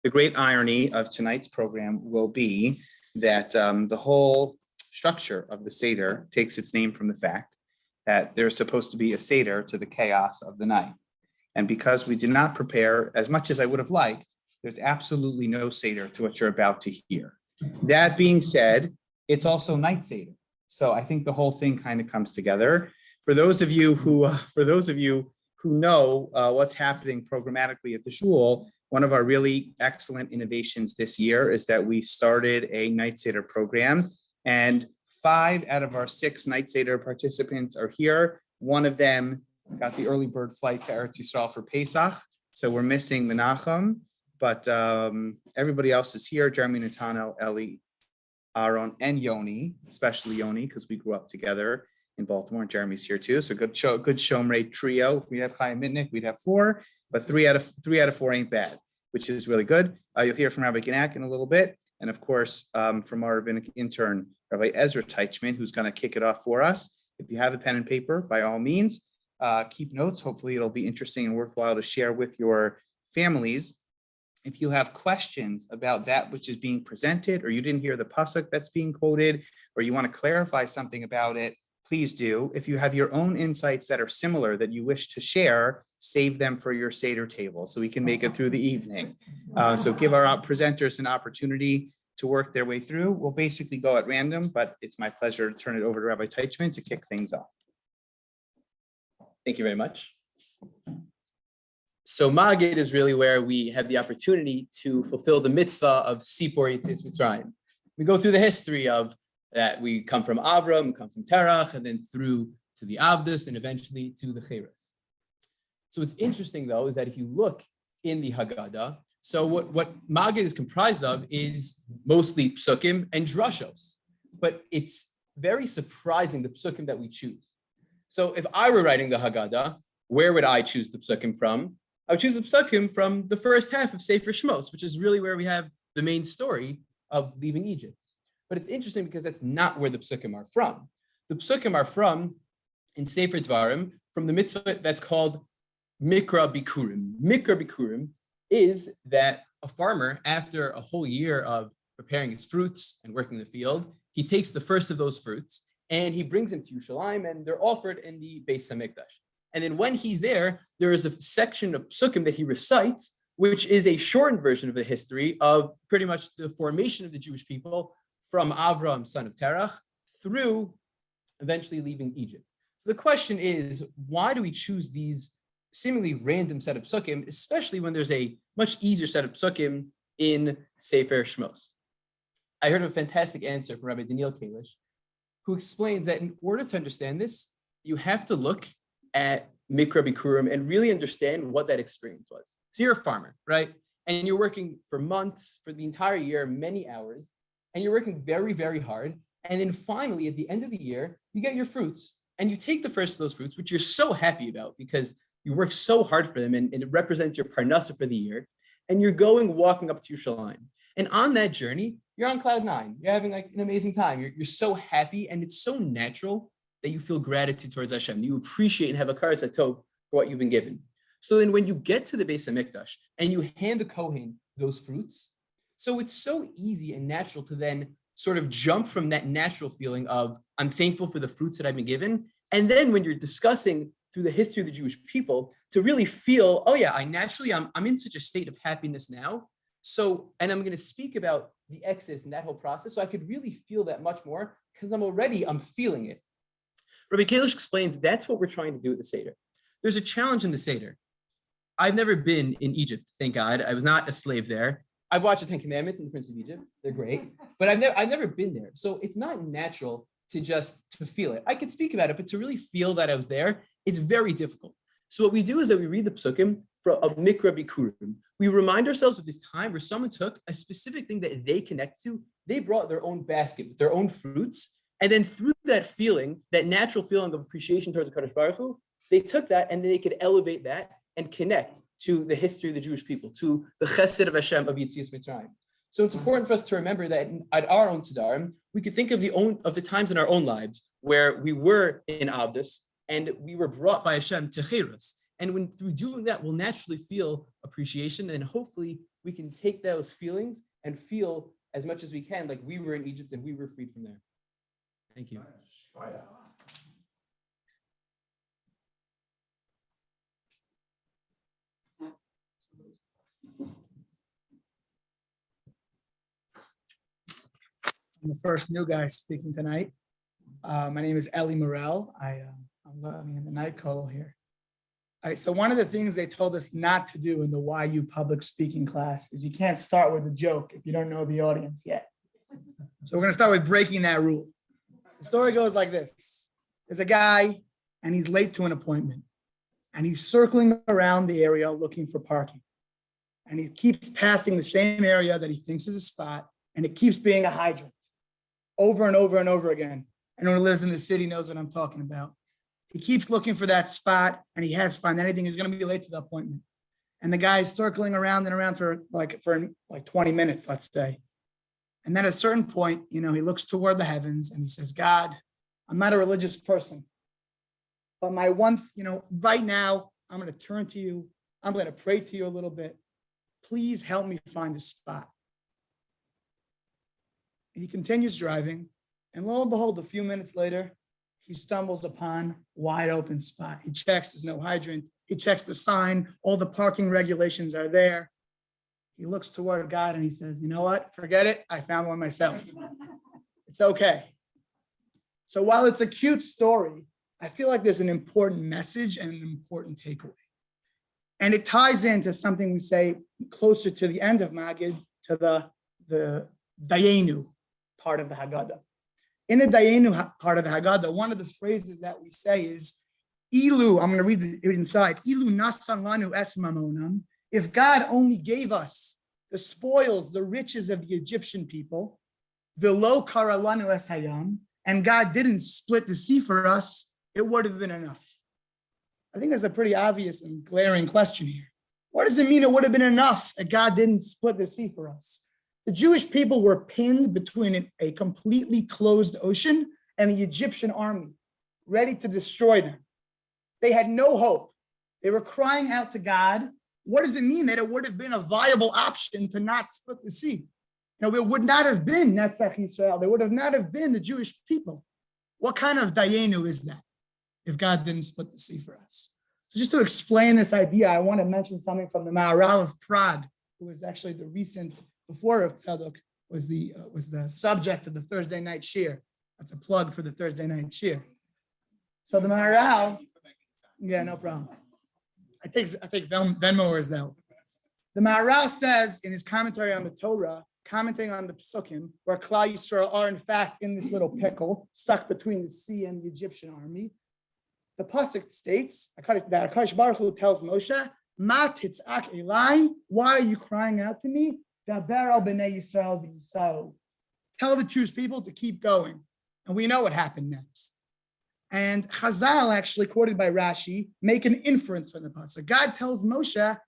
the great irony of tonight's program will be that the whole structure of the Seder takes its name from the fact that there's supposed to be a Seder to the chaos of the night. And because we did not prepare as much as I would have liked, there's absolutely no Seder to what you're about to hear. That being said, it's also night Seder. So I think the whole thing kind of comes together. For those of you who know what's happening programmatically at the shul, one of our really excellent innovations this year is that we started a night Seder program, and 5 out of our 6 night Seder participants are here. One of them got the early bird flight to Eretz Yisrael for Pesach, so we're missing Menachem, but everybody else is here. Jeremy, Natano, Ellie, Aaron, and Yoni, especially Yoni, because we grew up together in Baltimore, and Jeremy's here too. So good Shomrei trio. If we had Chaim Mitnick, we'd have 4, but 3 out of 4 ain't bad, which is really good. You'll hear from Rabbi Ginak in a little bit, and of course from our rabbinic intern, Rabbi Ezra Teichman, who's going to kick it off for us. If you have a pen and paper, by all means, keep notes. Hopefully it'll be interesting and worthwhile to share with your families. If you have questions about that which is being presented, or you didn't hear the pasuk that's being quoted, or you want to clarify something about it, please do. If you have your own insights that are similar that you wish to share, save them for your Seder table so we can make it through the evening. So give our presenters an opportunity to work their way through. We'll basically go at random, but it's my pleasure to turn it over to Rabbi Teichman to kick things off. Thank you very much. So Magid is really where we have the opportunity to fulfill the mitzvah of Sipor Yetzias Mitzrayim. We go through the history of that. We come from Avram, we come from Terach, and then through to the Avdus, and eventually to the Cheres. So what's interesting, though, is that if you look in the Haggadah, so what Magid is comprised of is mostly psukim and drashos, but it's very surprising the psukim that we choose. So if I were writing the Haggadah, where would I choose the psukim from? I would choose the psukim from the first half of Sefer Shmos, which is really where we have the main story of leaving Egypt. But it's interesting because that's not where the psukim are from. The psukim are from, in Sefer Dvarim, from the mitzvah that's called Mikra Bikurim. Mikra Bikurim is that a farmer, after a whole year of preparing his fruits and working in the field, he takes the first of those fruits and he brings them to Yerushalayim, and they're offered in the Beis Hamikdash. And then when he's there is a section of psukim that he recites, which is a shortened version of the history of pretty much the formation of the Jewish people from Avram, son of Terach, through eventually leaving Egypt. So the question is, why do we choose these seemingly random set of psukim, especially when there's a much easier set of psukim in Sefer Shmos? I heard a fantastic answer from Rabbi Daniel Kalish, who explains that in order to understand this, you have to look at Mikra Bikurim and really understand what that experience was. So you're a farmer, right? And you're working for months, for the entire year, many hours, and you're working very, very hard. And then finally, at the end of the year, you get your fruits, and you take the first of those fruits, which you're so happy about because you work so hard for them, and it represents your parnasa for the year. And you're walking up to Yerushalayim. And on that journey, you're on cloud 9. You're having like an amazing time. You're so happy, and it's so natural that you feel gratitude towards Hashem. You appreciate and have a karas hatov for what you've been given. So then when you get to the Beis Hamikdash and you hand the Kohen those fruits, so it's so easy and natural to then sort of jump from that natural feeling of, I'm thankful for the fruits that I've been given. And then when you're discussing through the history of the Jewish people, to really feel, oh yeah, I'm in such a state of happiness now. So, and I'm going to speak about the Exodus and that whole process. So I could really feel that much more because I'm feeling it. Rabbi Kalish explains that's what we're trying to do with the Seder. There's a challenge in the Seder. I've never been in Egypt, thank God. I was not a slave there. I've watched the 10 Commandments and the Prince of Egypt. They're great, but I've never been there. So it's not natural to feel it. I could speak about it, but to really feel that I was there, it's very difficult. So what we do is that we read the psukim of Mikra Bikurim. We remind ourselves of this time where someone took a specific thing that they connect to. They brought their own basket with their own fruits. And then through that feeling, that natural feeling of appreciation towards the Kadosh Baruch Hu, they took that and they could elevate that and connect to the history of the Jewish people, to the Chesed of Hashem of Yetzias Mitzrayim. So it's important for us to remember that at our own Sedarim, we could think of the times in our own lives where we were in Avdus and we were brought by Hashem to Cheres. And through doing that, we'll naturally feel appreciation, and hopefully we can take those feelings and feel as much as we can like we were in Egypt and we were freed from there. Thank you. I'm the first new guy speaking tonight. My name is Ellie Morel. I'm living in the night call here. All right, so one of the things they told us not to do in the YU public speaking class is you can't start with a joke if you don't know the audience yet. So we're going to start with breaking that rule. The story goes like this. There's a guy and he's late to an appointment and he's circling around the area looking for parking. And he keeps passing the same area that he thinks is a spot, and it keeps being a hydrant over and over and over again. Anyone who lives in the city knows what I'm talking about. He keeps looking for that spot and he has fun. Anything, he's going to be late to the appointment. And the guy's circling around and around for 20 minutes, let's say. And then at a certain point, he looks toward the heavens and he says, God, I'm not a religious person, but my one, right now, I'm going to turn to you. I'm going to pray to you a little bit. Please help me find a spot. And he continues driving. And lo and behold, a few minutes later, he stumbles upon a wide open spot. He checks, there's no hydrant. He checks the sign. All the parking regulations are there. He looks toward God and he says, you know what? Forget it. I found one myself. It's okay. So while it's a cute story, I feel like there's an important message and an important takeaway. And it ties into something we say closer to the end of Magid, to the Dayenu part of the Haggadah. In the Dayenu part of the Haggadah, one of the phrases that we say is, Ilu, I'm going to read it inside, Ilu nasan lanu es mamonam, if God only gave us the spoils, the riches of the Egyptian people, velo kara lanu es hayam, and God didn't split the sea for us, it would have been enough. I think that's a pretty obvious and glaring question here. What does it mean it would have been enough that God didn't split the sea for us? The Jewish people were pinned between a completely closed ocean and the Egyptian army, ready to destroy them. They had no hope. They were crying out to God. What does it mean that it would have been a viable option to not split the sea? It would not have been Netzach Yisrael. There would have not have been the Jewish people. What kind of Dayenu is that if God didn't split the sea for us? So just to explain this idea, I want to mention something from the Maharal of Prague, who was actually the recent, before of Tzadok, was the subject of the Thursday night shir. That's a plug for the Thursday night shir. So the Maharal, yeah, no problem. I take Venmo or Zelle. The Maharal says in his commentary on the Torah, commenting on the Psukim, where Klal Yisrael are in fact in this little pickle, stuck between the sea and the Egyptian army. The pasuk states that Hakadosh Baruch Hu tells Moshe, "Ma titzak elai, why are you crying out to me? Daber al bnei Yisrael v'yisau." Tell the Jewish people to keep going, and we know what happened next. And Chazal, actually quoted by Rashi, make an inference from the pasuk. God tells Moshe,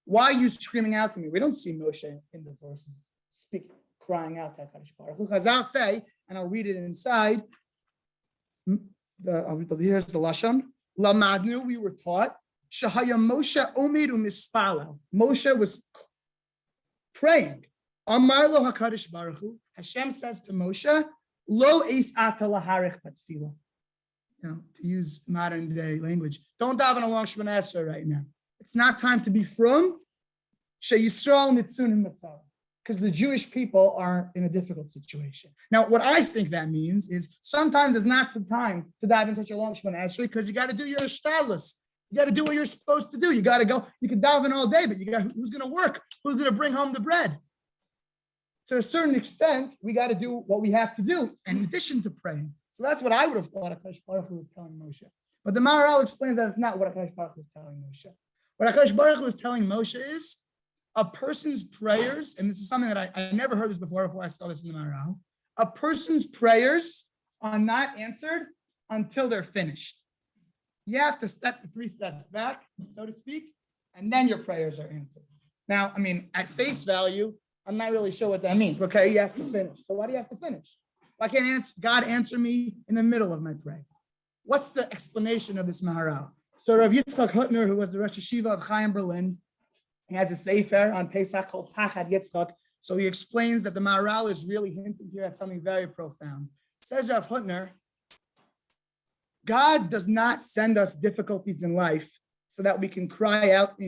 "Why are you screaming out to me?" We don't see Moshe in the verses crying out to Hakadosh Baruch Hu. Chazal say, and I'll read it inside. Here's the lashon. Lamadnu, we were taught. Shahaya Moshe omedu mispalel. Moshe was praying. Amar lo Hakadosh Baruch Hu. Hashem says to Moshe, "Lo eis ata laharich batfila." To use modern day language, don't daven along Shemona Esrei right now. It's not time to be from. Sheyisrael nitzunim mitzvah. Because the Jewish people are in a difficult situation. Now, what I think that means is sometimes it's not the time to dive in such a long Shemona Esrei because you got to do your shtadlus. You got to do what you're supposed to do. You got to go. You can dive in all day, but who's going to work? Who's going to bring home the bread? To a certain extent, we got to do what we have to do in addition to praying. So that's what I would have thought Hakadosh Baruch Hu was telling Moshe. But the Maharal explains that it's not what Hakadosh Baruch Hu was telling Moshe. What Hakadosh Baruch Hu was telling Moshe is a person's prayers, and this is something that I never heard this before I saw this in the Maharal. A person's prayers are not answered until they're finished. You have to step the 3 steps back, so to speak, and then your prayers are answered. Now, at face value, I'm not really sure what that means. Okay, you have to finish. So why do you have to finish? Why can't God answer me in the middle of my prayer? What's the explanation of this Maharal? So Rav Yitzchak Hutner, who was the Rosh Yeshiva of Chaim Berlin, He has a sefer on Pesach called Pachad Yitzchak. So he explains that the Maharal is really hinting here at something very profound. Says Rav Hutner, God does not send us difficulties in life so that we can cry out.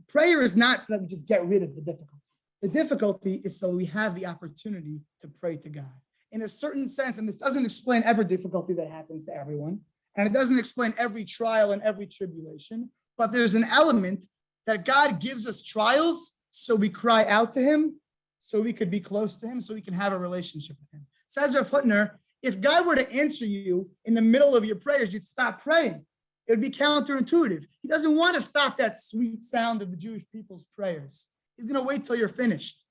Prayer is not so that we just get rid of the difficulty. The difficulty is so we have the opportunity to pray to God. In a certain sense, and this doesn't explain every difficulty that happens to everyone, and it doesn't explain every trial and every tribulation, but there's an element that God gives us trials so we cry out to him, so we could be close to him, so we can have a relationship with him. Says Rav Hutner, if God were to answer you in the middle of your prayers, you'd stop praying. It would be counterintuitive. He doesn't want to stop that sweet sound of the Jewish people's prayers. He's going to wait till you're finished.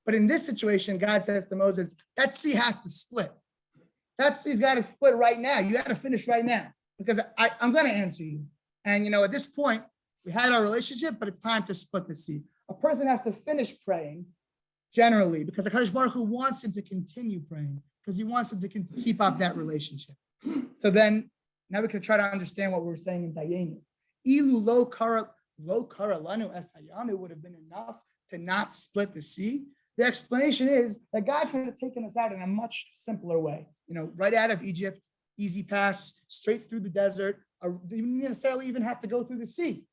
But in this situation, God says to Moses, that sea has to split. That sea's got to split right now. You got to finish right now because I'm going to answer you. And, at this point, we had our relationship, but it's time to split the sea. A person has to finish praying generally because HaKadosh Baruch Hu wants him to continue praying because he wants him to keep up that relationship. So then, now we can try to understand what we were saying in Dayenu. Ilu lo kara lanu esayam, it would have been enough to not split the sea. The explanation is that God could have taken us out in a much simpler way. Right out of Egypt, easy pass, straight through the desert. You didn't necessarily even have to go through the sea.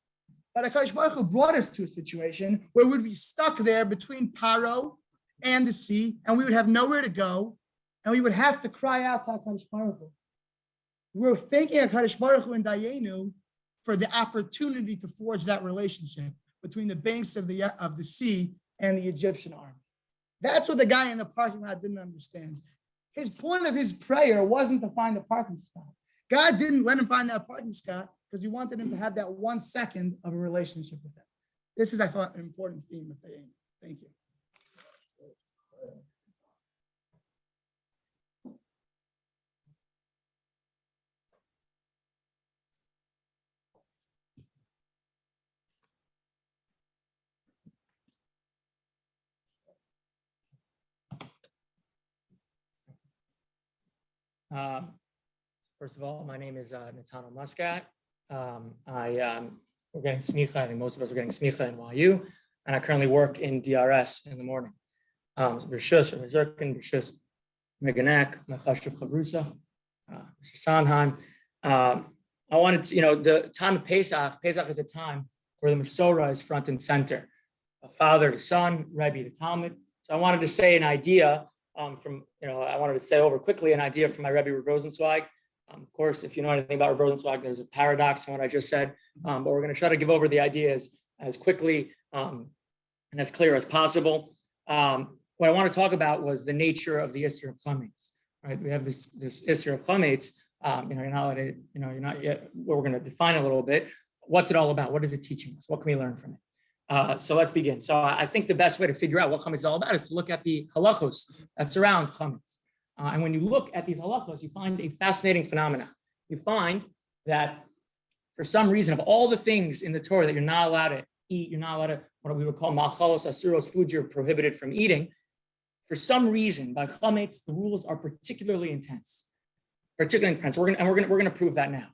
But HaKadosh Baruch Hu brought us to a situation where we'd be stuck there between Paro and the sea, and we would have nowhere to go, and we would have to cry out to HaKadosh Baruch Hu. We're thanking HaKadosh Baruch Hu and Dayenu for the opportunity to forge that relationship between the banks of the sea and the Egyptian army. That's what the guy in the parking lot didn't understand. His point of his prayer wasn't to find a parking spot. God didn't let him find that parking spot because he wanted him to have that 1 second of a relationship with him. This is, I thought, an important theme of Dayenu. Thank you. First of all, my name is Nathaniel Muscat. We're getting smicha. I think most of us are getting smicha in YU, and I currently work in DRS in the morning. B'rshus, Zerkin, B'rshus, Meganek, Mechashiv Chavrusa, Mr. Sondheim. I wanted to, the time of Pesach is a time where the Mesorah is front and center, a father to son, Rebbe to Talmud. So I wanted to say an idea I wanted to say over quickly an idea from my Rebbe Rav Rosenzweig. Of course, if you know anything about Rav Rosenzweig, there's a paradox in what I just said, but we're going to try to give over the ideas as quickly and as clear as possible. What I want to talk about was the nature of the Isser of Chametz. Right, we have this Isser of Chametz. You're not allowed to, you're not yet. We're going to define a little bit. What's it all about? What is it teaching us? What can we learn from it? So let's begin. So I think the best way to figure out what chametz is all about is to look at the halachos that surround chametz. And when you look at these halachos, you find a fascinating phenomenon. You find that for some reason, of all the things in the Torah that you're not allowed to eat, you're not allowed to, what we would call machalos asuros, foods you're prohibited from eating. For some reason, by chametz, the rules are particularly intense. We're going to prove that now.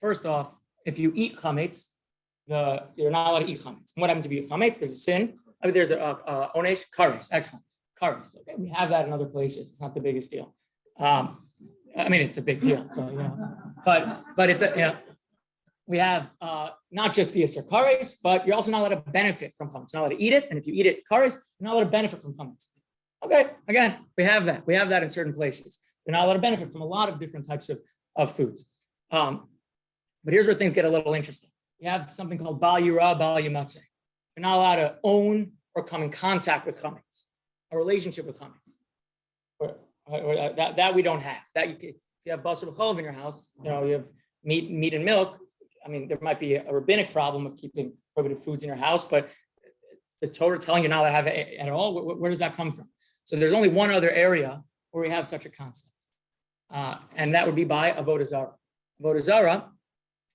First off, if you eat chametz, you're not allowed to eat chametz. And what happens if you eat chametz? There's a sin. There's a onesh kares. Excellent. Kares. Okay, we have that in other places. It's not the biggest deal. It's a big deal. But it's we have not just the Isser kares, but you're also not allowed to benefit from chametz. You're not allowed to eat it, and if you eat it kares, you're not allowed to benefit from chametz. Okay, again, we have that. We have that in certain places. You're not allowed to benefit from a lot of different types of foods. But here's where things get a little interesting. You have something called Bal Yira, Bal Yimatzeh. You're not allowed to own or come in contact with chametz, a relationship with chametz. That we don't have. That if you have basar b'cholov in your house, you have meat and milk. There might be a rabbinic problem of keeping prohibited foods in your house, but the Torah telling you not to have it at all, where does that come from? So there's only one other area where we have such a concept, and that would be by avodah zarah. Avodah zarah.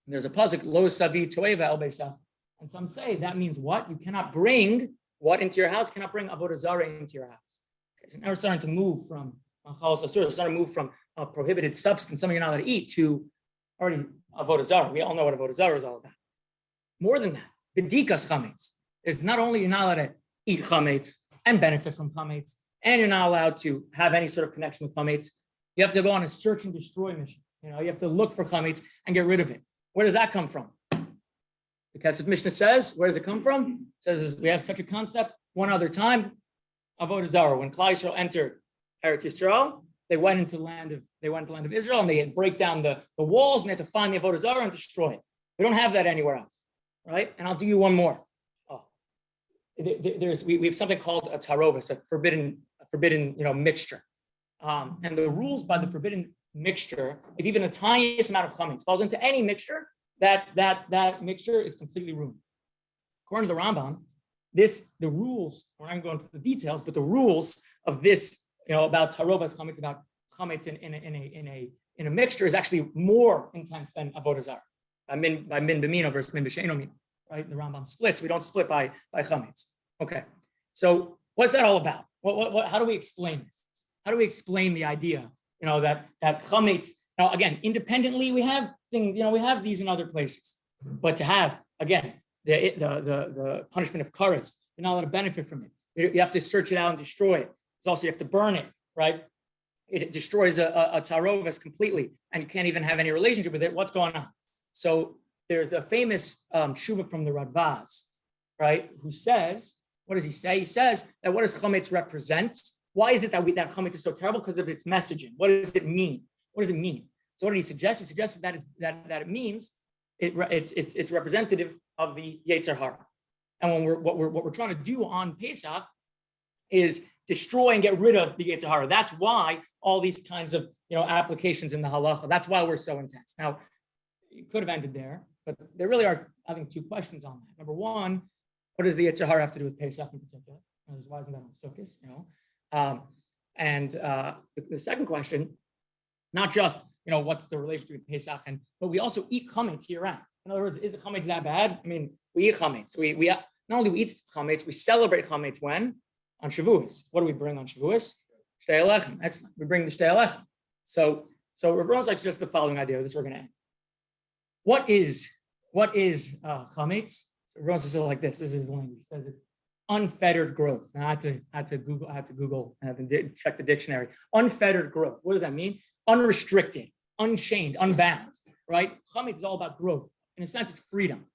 There's a pasuk lo savi toeva el beisach, and some say that means what? You cannot bring what into your house? You cannot bring avodah zarah into your house. Okay, so now we're starting to move from machalos asur, starting to move from a prohibited substance, something you're not allowed to eat, to already avodah zarah. We all know what avodah zarah is all about. More than that, bedikas chametz. is not only you're not allowed to eat chametz and benefit from chametz, and you're not allowed to have any sort of connection with chametz. You have to go on a search and destroy mission. You have to look for chametz and get rid of it. Where does that come from? The Kesef Mishnah says, where does it come from? It says we have such a concept. One other time, Avodah Zarah, when Klal Yisrael entered Eretz Yisrael, they went into the land of Israel, and they had break down the walls, and they had to find the Avodah Zarah and destroy it. We don't have that anywhere else, right? And I'll do you one more. We have something called a tarovis, a forbidden mixture, and the rules by the forbidden mixture, if even the tiniest amount of chametz falls into any mixture, that mixture is completely ruined. According to the Rambam, the rules, we're not going into the details, but the rules of this, about tarovas chametz, about chametz in a mixture, is actually more intense than avodah zarah. By min b'mino versus min b'sheino mino, right? The Rambam splits. We don't split by chametz. Okay, so what's that all about? How do we explain this? How do we explain the idea, that chametz? Now, again, independently, we have things. We have these in other places, but to have, again, the punishment of karas, you're not allowed to benefit from it. You have to search it out and destroy it. It's also, you have to burn it, right? It destroys a tarovis completely, and you can't even have any relationship with it. What's going on? So there's a famous shuvah from the Radvaz, right? Who says, what does he say? He says that what does chametz represent? Why is it that chametz is so terrible? Because of its messaging. What does it mean? What does it mean? So what did he suggest? He suggested that it means it's representative of the Yetzer Hara. And what we're trying to do on Pesach is destroy and get rid of the Yetzer Hara. That's why all these kinds of applications in the halacha. That's why we're so intense. Now, you could have ended there, but there really are, I think, two questions on that. Number one, what does the Yetzer Hara have to do with Pesach in particular? Why isn't that on Sukkot? And the second question, not just what's the relationship with Pesach, but we also eat chametz year round. In other words, is the chametz that bad? I mean, we eat chametz. We not only we eat chametz, we celebrate chametz when? On Shavuos. What do we bring on Shavuos? Shtei Alechem. Excellent. We bring the Shtei Alechem. So Rav Ronzak suggests the following idea. This we're going to end. What is chametz? So Rav Ronzak says it like this. This is his language. He says it's unfettered growth. Now I had to Google and check the dictionary. Unfettered growth. What does that mean? Unrestricted, unchained, unbound. Right? Chametz is all about growth. In a sense, it's freedom.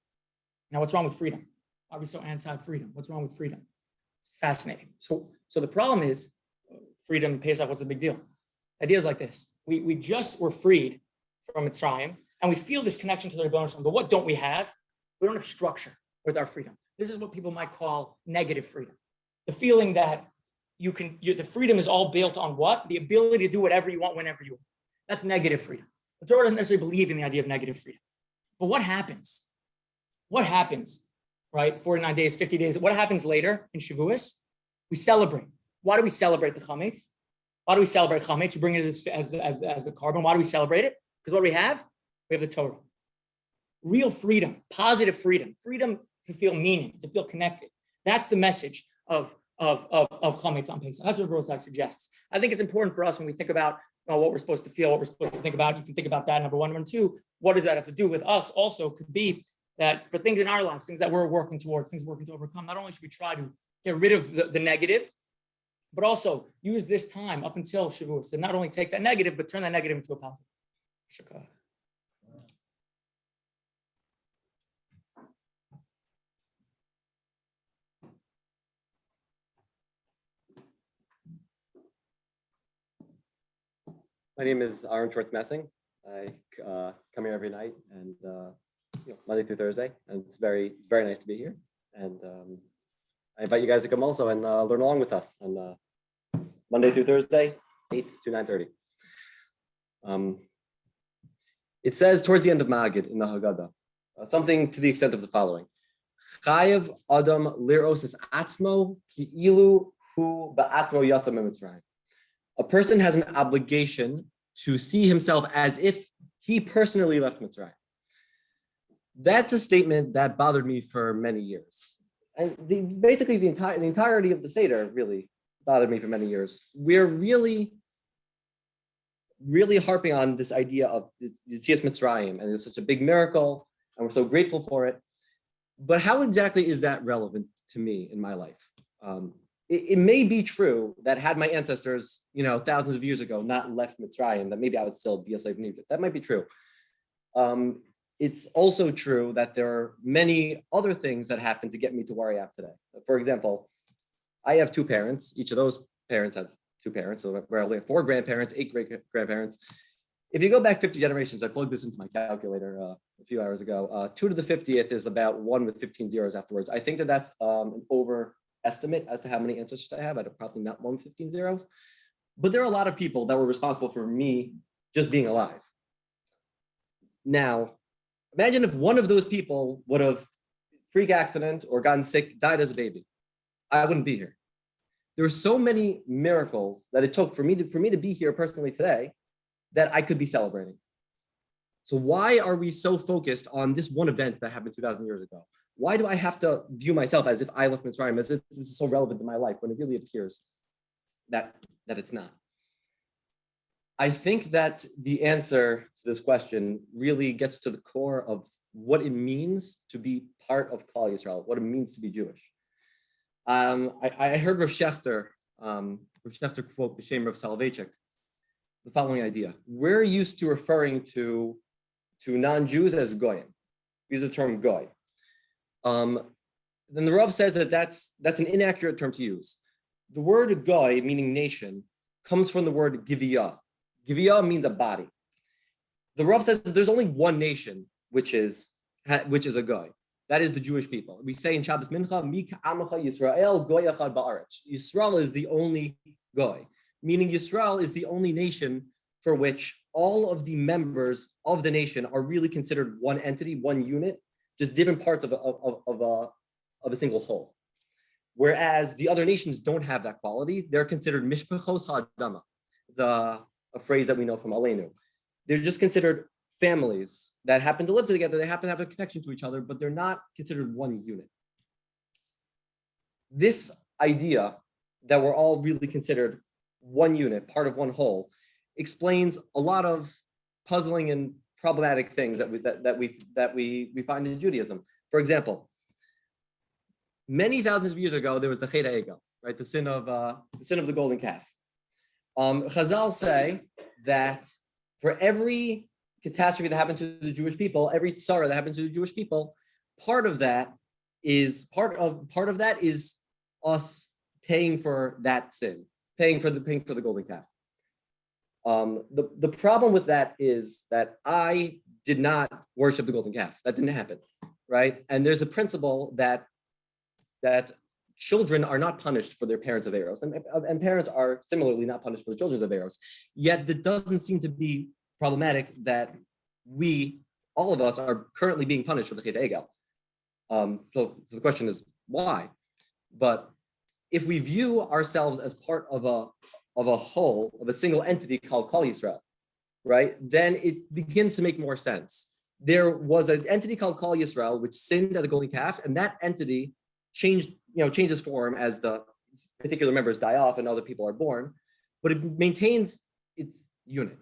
Now, what's wrong with freedom? Why are we so anti-freedom? What's wrong with freedom? It's fascinating. So the problem is freedom, Pesach, what's the big deal? The idea is like this. We just were freed from Mitzrayim, and we feel this connection to the Rebbeinu Shalom. But what don't we have? We don't have structure with our freedom. This is what people might call negative freedom. The feeling that the freedom is all built on what? The ability to do whatever you want, whenever you want. That's negative freedom. The Torah doesn't necessarily believe in the idea of negative freedom. But what happens? What happens, right? 49 days, 50 days. What happens later in Shavuos? We celebrate. Why do we celebrate the chametz? Why do we celebrate chametz? We bring it as the carbon. Why do we celebrate it? Because what do we have? We have the Torah. Real freedom, positive freedom, freedom to feel meaning, to feel connected. That's the message of chametz on Pesach. That's what Rosak suggests. I think it's important for us when we think about what we're supposed to feel, what we're supposed to think about. You can think about that, number one. Number two, what does that have to do with us? Also, could be that for things in our lives, things that we're working towards, things we're working to overcome, not only should we try to get rid of the negative, but also use this time up until Shavuos to not only take that negative, but turn that negative into a positive. Shukah. My name is Aaron Schwartz-Messing. I come here every night and Monday through Thursday, and it's very, very nice to be here. And I invite you guys to come also and learn along with us on Monday through Thursday, 8 to 9:30. It says towards the end of Magid in the Haggadah, something to the extent of the following: Chayev Adam liros es atzmo ki ilu hu ba'atzmo yatam mitzrayim. A person has an obligation to see himself as if he personally left Mitzrayim. That's a statement that bothered me for many years. And basically the entirety of the Seder really bothered me for many years. We're really, really harping on this idea of Yetzias Mitzrayim, and it's such a big miracle, and we're so grateful for it. But how exactly is that relevant to me in my life? It may be true that had my ancestors, thousands of years ago, not left Mitzrayim, that maybe I would still be a slave in Egypt. That might be true. It's also true that there are many other things that happen to get me to where I am today. For example, I have two parents. Each of those parents have two parents. So we have 4 grandparents, 8 great-grandparents. If you go back 50 generations, I plugged this into my calculator a few hours ago. 2 to the 50th is about 1 with 15 zeros afterwards. I think that's an overestimate as to how many ancestors I have. I don't, probably not 1 with 15 zeros. But there are a lot of people that were responsible for me just being alive. Now, imagine if one of those people would have freak accident or gotten sick, died as a baby. I wouldn't be here. There were so many miracles that it took for me to be here personally today that I could be celebrating. So why are we so focused on this one event that happened 2,000 years ago? Why do I have to view myself as if I left Mitzrayim, as if this is so relevant to my life when it really appears that it's not? I think that the answer to this question really gets to the core of what it means to be part of Klal Yisrael, what it means to be Jewish. I heard Rav Schechter quote B'Shem Rav Soloveitchik the following idea. We're used to referring to non-Jews as goyim. We use the term goy. Then the Rav says that's an inaccurate term to use. The word goy, meaning nation, comes from the word giviyah. Giviyah means a body. The Rav says that there's only one nation which is a goy. That is the Jewish people. We say in Shabbos Mincha, Mi ka'amecha Yisrael goy echad ba'aretz. Yisrael is the only goy, meaning Yisrael is the only nation for which all of the members of the nation are really considered one entity, one unit, just different parts of a single whole. Whereas the other nations don't have that quality. They're considered mishpachos ha'adama. It's a phrase that we know from Aleinu. They're just considered families that happen to live together. They happen to have a connection to each other, but they're not considered one unit. This idea that we're all really considered one unit, part of one whole, explains a lot of puzzling and problematic things that we find in Judaism. For example, many thousands of years ago, there was the Haggadah Roundtable, right? The sin of the golden calf. Chazal say that for every catastrophe that happened to the Jewish people, every tzara that happened to the Jewish people, part of that is us paying for that sin, paying for the golden calf. The problem with that is that I did not worship the golden calf. That didn't happen, right? And there's a principle that children are not punished for their parents' averos, and parents are similarly not punished for the children's averos. Yet that doesn't seem to be problematic that all of us are currently being punished for the Haggadah Roundtable. So the question is why? But if we view ourselves as part of a whole, of a single entity called Klal Yisrael, right? Then it begins to make more sense. There was an entity called Klal Yisrael which sinned at the golden calf, and that entity changes form as the particular members die off and other people are born, but it maintains its unit.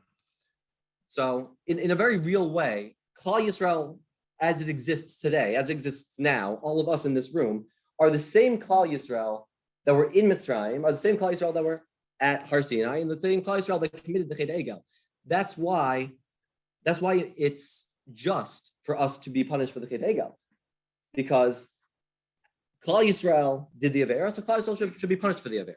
So in a very real way, Klal Yisrael, as it exists today, as it exists now, all of us in this room are the same Klal Yisrael that were in Mitzrayim, are the same Klal Yisrael that were at Har Sinai, and the same Klal Yisrael that committed the Haggadah Roundtable. That's why it's just for us to be punished for the Haggadah Roundtable, because Klal Yisrael did the Avera, so Klal Yisrael should be punished for the Avera.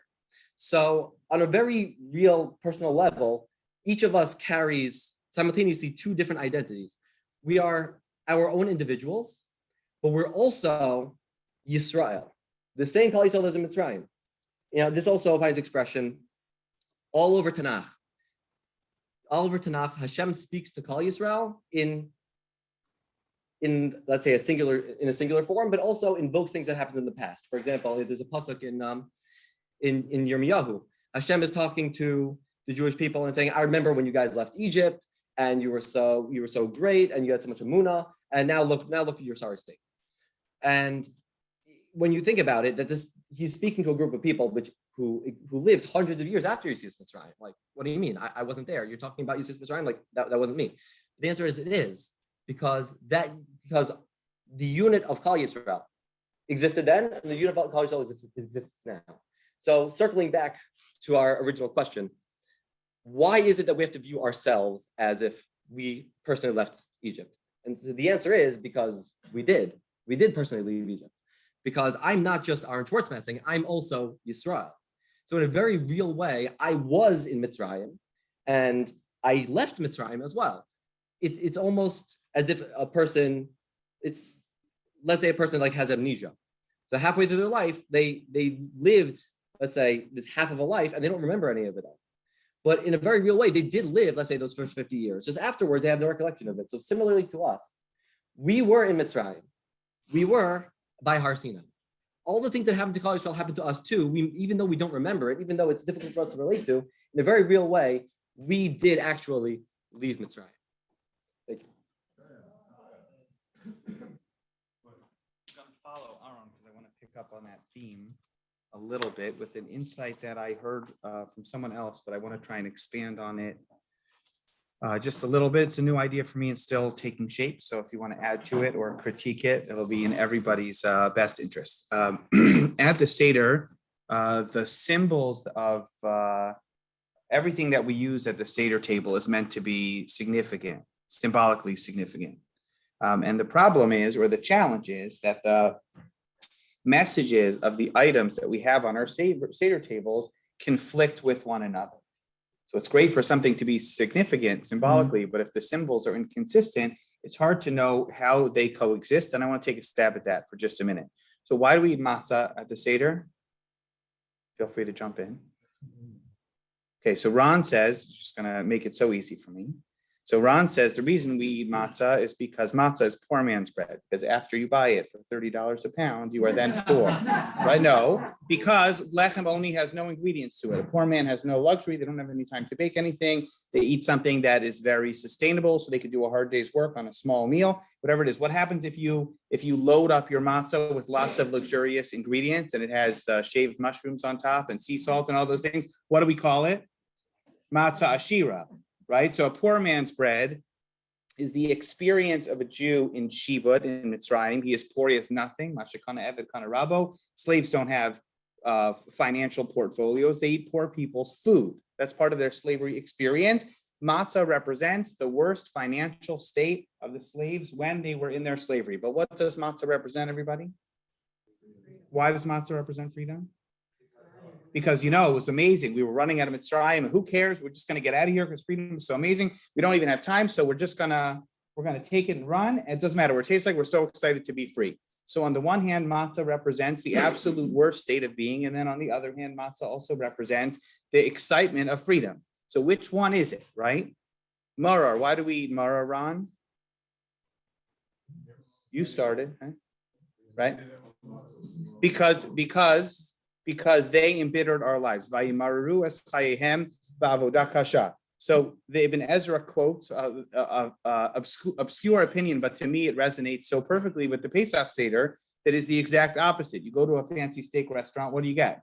So on a very real personal level, each of us carries simultaneously two different identities. We are our own individuals, but we're also Yisrael, the same Klal Yisrael as in Mitzrayim. This also finds expression all over Tanakh. All over Tanakh, Hashem speaks to Klal Yisrael in let's say a singular form, but also invokes things that happened in the past. For example, there's a pasuk in Yirmiyahu. Hashem is talking to the Jewish people and saying, "I remember when you guys left Egypt, and you were so great, and you had so much emunah, and now look at your sorry state." And when you think about it, he's speaking to a group of people who lived hundreds of years after Yetzias Mitzrayim. Like, what do you mean? I wasn't there. You're talking about Yetzias Mitzrayim? Like that wasn't me. The answer is it is, because the unit of Klal Yisrael existed then, and the unit of Klal Yisrael exists now. So circling back to our original question, why is it that we have to view ourselves as if we personally left Egypt? And so the answer is because we did personally leave Egypt. Because I'm not just Aaron Schwartz-Messing, I'm also Yisrael. So in a very real way, I was in Mitzrayim and I left Mitzrayim as well. It's almost as if a person, let's say a person like has amnesia. So halfway through their life, they lived, let's say, this half of a life and they don't remember any of it all. But in a very real way, they did live, let's say, those first 50 years. Just afterwards, they have no recollection of it. So similarly to us, we were in Mitzrayim. We were by Har Sinai. All the things that happened to Klal Yisrael happened to us too. Even though we don't remember it, even though it's difficult for us to relate to, in a very real way, we did actually leave Mitzrayim. Thank you. I'm going to follow Aaron because I want to pick up on that theme a little bit with an insight that I heard from someone else, but I want to try and expand on it just a little bit. It's a new idea for me and still taking shape. So if you want to add to it or critique it, it'll be in everybody's best interest. At the Seder, the symbols of everything that we use at the Seder table is meant to be significant, symbolically significant. And the problem is, or the challenge is, that the messages of the items that we have on our Seder tables conflict with one another. So it's great for something to be significant symbolically, but if the symbols are inconsistent, it's hard to know how they coexist. And I want to take a stab at that for just a minute. So why do we eat matzah at the Seder? Feel free to jump in. Okay, so Ron says, just going to make it so easy for me. So Ron says the reason we eat matzah is because matzah is poor man's bread, because after you buy it for $30 a pound, you are then poor, right? No, because lechem only has no ingredients to it. A poor man has no luxury. They don't have any time to bake anything. They eat something that is very sustainable so they could do a hard day's work on a small meal, whatever it is. What happens if you load up your matzah with lots of luxurious ingredients and it has shaved mushrooms on top and sea salt and all those things? What do we call it? Matzah ashira. Right? So a poor man's bread is the experience of a Jew in Shibud, in Mitzrayim. He is poor, he has nothing. Mashakana Eved Kana Rabo. Slaves don't have financial portfolios. They eat poor people's food. That's part of their slavery experience. Matzah represents the worst financial state of the slaves when they were in their slavery. But what does matzah represent, everybody? Why does matzah represent freedom? Because, it was amazing. We were running out of Mitzrayim, and who cares? We're just going to get out of here because freedom is so amazing. We don't even have time, so we're going to take it and run. And it doesn't matter what it tastes like. We're so excited to be free. So on the one hand, matzah represents the absolute worst state of being. And then on the other hand, matzah also represents the excitement of freedom. So which one is it, right? Maror. Why do we eat maror, Ron? You started, right? Because they embittered our lives. So the Ibn Ezra quotes obscure opinion, but to me it resonates so perfectly with the Pesach Seder that is the exact opposite. You go to a fancy steak restaurant, what do you get?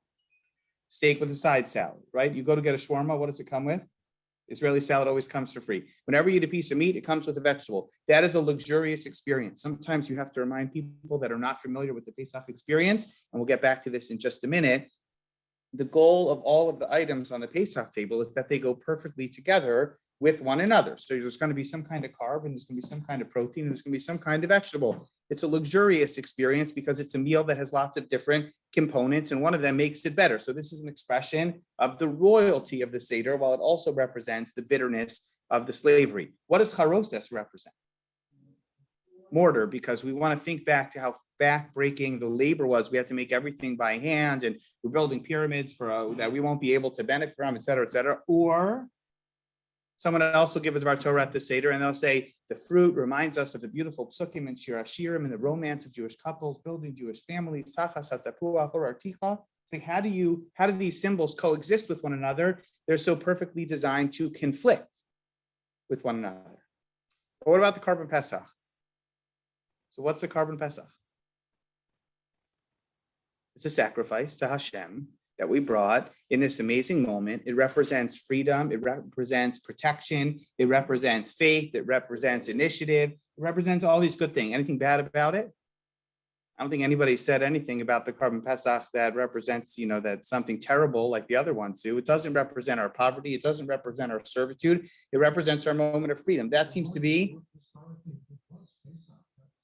Steak with a side salad, right? You go to get a shawarma, what does it come with? Israeli salad always comes for free. Whenever you eat a piece of meat, it comes with a vegetable. That is a luxurious experience. Sometimes you have to remind people that are not familiar with the Pesach experience, and we'll get back to this in just a minute. The goal of all of the items on the Pesach table is that they go perfectly together with one another. So there's going to be some kind of carb, and there's going to be some kind of protein, and there's going to be some kind of vegetable. It's a luxurious experience because it's a meal that has lots of different components, and one of them makes it better. So this is an expression of the royalty of the Seder, while it also represents the bitterness of the slavery. What does charoses represent? Mortar, because we want to think back to how back-breaking the labor was. We had to make everything by hand, and we're building pyramids for that we won't be able to benefit from, et cetera, et cetera. Or someone else will give us our Torah at the Seder, and they'll say the fruit reminds us of the beautiful psukim and shir hashirim and the romance of Jewish couples, building Jewish families. It's like, how do these symbols coexist with one another? They're so perfectly designed to conflict with one another. But what about the Korban Pesach? So what's the Korban Pesach? It's a sacrifice to Hashem that we brought in this amazing moment. It represents freedom. It represents protection. It represents faith. It represents initiative. It represents all these good things. Anything bad about it? I don't think anybody said anything about the Carbon Pesach that represents, that something terrible like the other ones do. It doesn't represent our poverty. It doesn't represent our servitude. It represents our moment of freedom. That seems to be,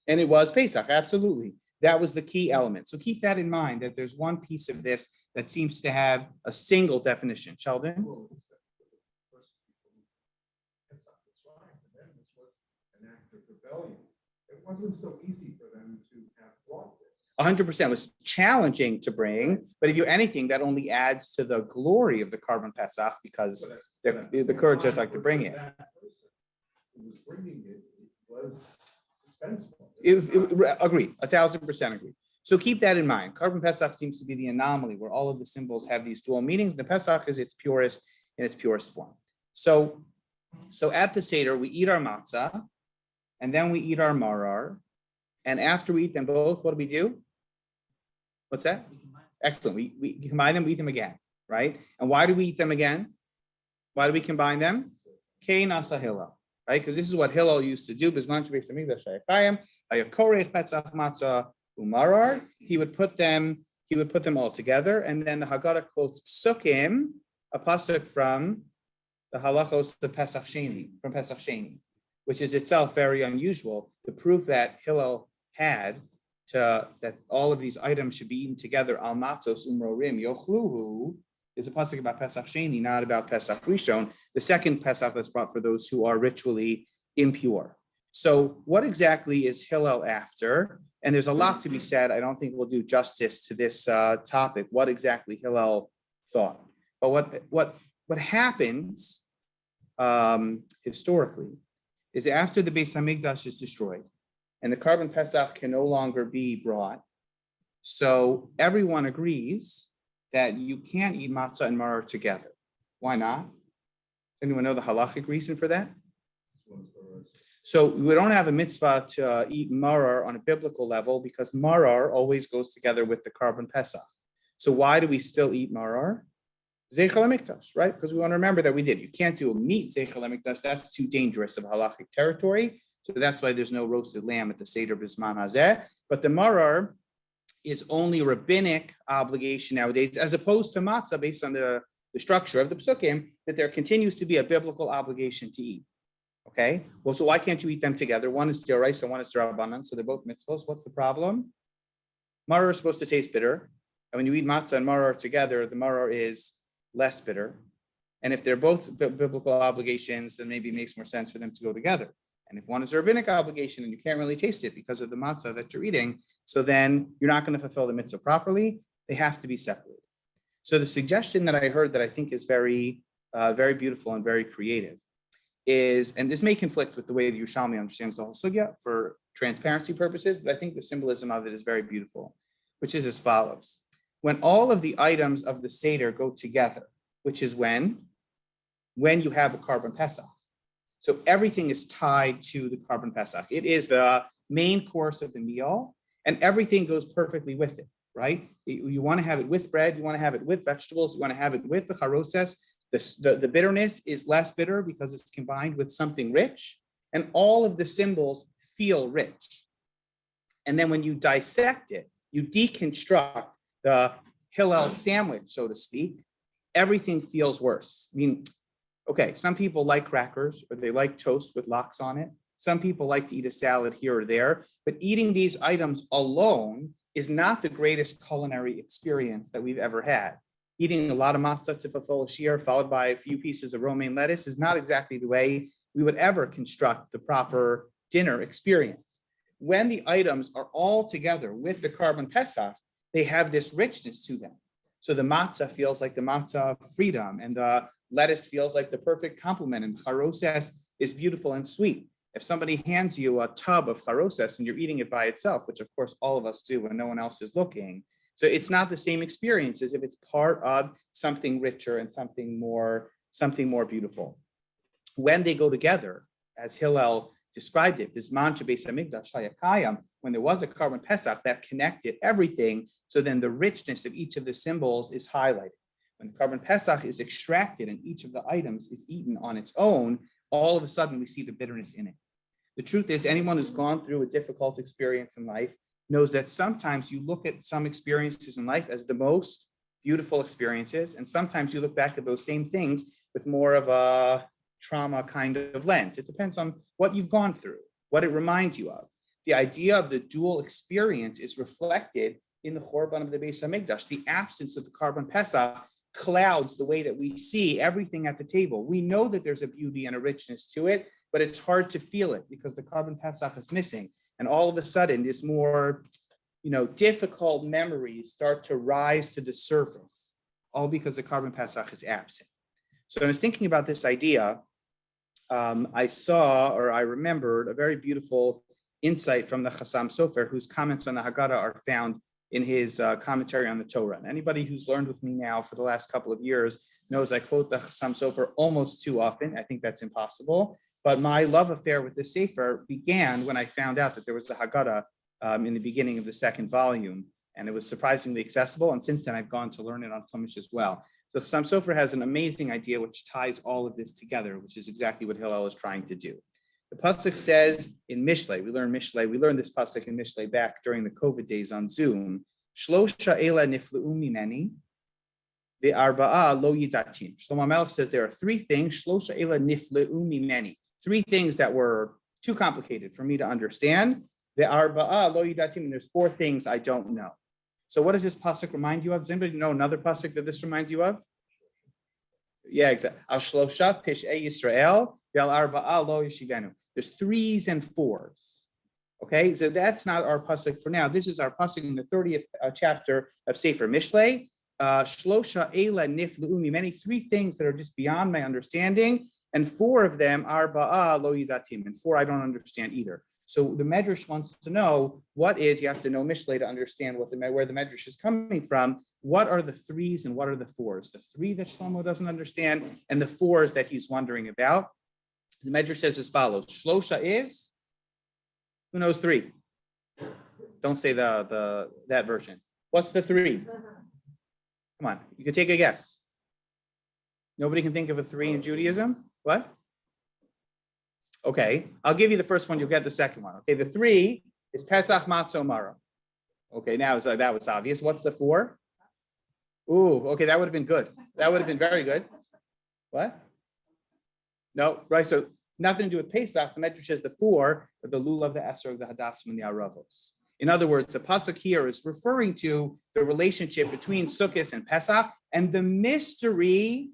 and it was Pesach, absolutely. That was the key element. So keep that in mind, that there's one piece of this that seems to have a single definition. Sheldon? It wasn't so easy for them to have brought this. 100% was challenging to bring, but if you anything, that only adds to the glory of the Carbon Pesach because the courage just like to bring it. That person who was bringing it was suspenseful. Agree, 1000% agree. So keep that in mind. Carbon Pesach seems to be the anomaly where all of the symbols have these dual meanings. The Pesach is its purest in its purest form. So at the Seder, we eat our matzah, and then we eat our marar. And after we eat them both, what do we do? What's that? Excellent. We combine them, we eat them again, right? And why do we eat them again? Why do we combine them? Kain asa Hillel, right? Because this is what Hillel used to do. He would put them all together, and then the Haggadah quotes psukim, a pasuk from the halachos of Pesach Sheni, from Pesach Sheni, which is itself very unusual. The proof that Hillel had that all of these items should be eaten together, al matzos umrorim yochluhu, is a pasuk about Pesach Sheni, not about Pesach Rishon, the second Pesach that's brought for those who are ritually impure. So what exactly is Hillel after? And there's a lot to be said. I don't think we'll do justice to this topic, what exactly Hillel thought. But what happens historically is after the Beis Hamikdash is destroyed and the Carbon Pesach can no longer be brought, so everyone agrees that you can't eat matzah and maror together. Why not? Anyone know the halachic reason for that? So we don't have a mitzvah to eat maror on a biblical level because maror always goes together with the Carbon Pesach. So why do we still eat maror? Zeichel HaMikdash, right? Because we want to remember that we did. You can't do a meat Zeichel HaMikdash. That's too dangerous of halachic territory. So that's why there's no roasted lamb at the Seder Bisman Hazeh. But the maror is only a rabbinic obligation nowadays, as opposed to matzah, based on the structure of the psukim, that there continues to be a biblical obligation to eat. Okay, well, so why can't you eat them together? One is d'oraisa, one is d'rabbanan, so they're both mitzvos. What's the problem? Maror is supposed to taste bitter, and when you eat matzah and maror together, the maror is less bitter. And if they're both biblical obligations, then maybe it makes more sense for them to go together. And if one is a rabbinic obligation and you can't really taste it because of the matzah that you're eating, so then you're not going to fulfill the mitzvah properly. They have to be separated. So the suggestion that I heard that I think is very, very beautiful and very creative is, and this may conflict with the way the Yerushalmi understands the whole sugya for transparency purposes, but I think the symbolism of it is very beautiful, which is as follows. When all of the items of the Seder go together, which is when you have a Carbon Pesach. So everything is tied to the Carbon Pesach. It is the main course of the meal, and everything goes perfectly with it, right? You want to have it with bread, you want to have it with vegetables, you want to have it with the charoses. The bitterness is less bitter because it's combined with something rich, and all of the symbols feel rich. And then when you dissect it, you deconstruct the Hillel sandwich, so to speak, everything feels worse. I mean, okay, some people like crackers or they like toast with lox on it. Some people like to eat a salad here or there, but eating these items alone is not the greatest culinary experience that we've ever had. Eating a lot of matzah to fulfill a shiur followed by a few pieces of romaine lettuce is not exactly the way we would ever construct the proper dinner experience. When the items are all together with the Carbon Pesach, they have this richness to them. So the matzah feels like the matzah of freedom, and the lettuce feels like the perfect complement, and the charoses is beautiful and sweet. If somebody hands you a tub of charoses and you're eating it by itself, which of course all of us do when no one else is looking, so it's not the same experience as if it's part of something richer and something more beautiful. When they go together, as Hillel described it, Bisman Beis Hamikdash Hayakayim, when there was a Carbon Pesach that connected everything, so then the richness of each of the symbols is highlighted. When the Carbon Pesach is extracted and each of the items is eaten on its own, all of a sudden we see the bitterness in it. The truth is, anyone who's gone through a difficult experience in life knows that sometimes you look at some experiences in life as the most beautiful experiences, and sometimes you look back at those same things with more of a trauma kind of lens. It depends on what you've gone through, what it reminds you of. The idea of the dual experience is reflected in the Chorban of the Beis Hamikdash. The absence of the Karban Pesach clouds the way that we see everything at the table. We know that there's a beauty and a richness to it, but it's hard to feel it because the Karban Pesach is missing. And all of a sudden, this more, difficult memories start to rise to the surface, all because the Karban Pesach is absent. So I was thinking about this idea. I remembered a very beautiful insight from the Chassam Sofer, whose comments on the Haggadah are found in his commentary on the Torah. And anybody who's learned with me now for the last couple of years knows I quote the Chassam Sofer almost too often. I think that's impossible. But my love affair with the Sefer began when I found out that there was a Haggadah in the beginning of the second volume, and it was surprisingly accessible. And since then, I've gone to learn it on Chumash as well. So Chassam Sofer has an amazing idea which ties all of this together, which is exactly what Hillel is trying to do. The pasuk says in Mishlei, we learned this pasuk in Mishlei back during the COVID days on Zoom. Shlosha ela nifleu mimeni, ve'arba'a lo yidatim. Shlomo Melech says there are three things. Shlosha ela nifleu mimeni. Three things that were too complicated for me to understand. Ve'arba'a lo yidatim. And there's four things I don't know. So what does this pasuk remind you of? Does anybody know another pasuk that this reminds you of? Yeah, exactly. Al shlosha pish'ei Yisrael ve'al arba'a lo yishivenu. There's threes and fours. Okay, so that's not our pasuk for now. This is our pasuk in the 30th chapter of Sefer Mishlei. Shlosha ela nifleu mimeni. Three things that are just beyond my understanding, and four of them are ba'a lo yidatim, and four I don't understand either. So the Medrash wants to know you have to know Mishlei to understand where the Medrash is coming from. What are the threes and what are the fours? The three that Shlomo doesn't understand and the fours that he's wondering about. The Medrash says as follows: Shlosha is, who knows three? Don't say that version. What's the three? Come on, you can take a guess. Nobody can think of a three in Judaism? What? Okay, I'll give you the first one, you'll get the second one. Okay, the three is Pesach, Matzah, Mara. Okay, now that was obvious. What's the four? Ooh, okay, that would have been good. That would have been very good. What? No, right, so nothing to do with Pesach. The Medrash says the four are the lulav, the esrog, the hadassim, and the aravos. In other words, the pasuk here is referring to the relationship between Sukkot and Pesach and the mystery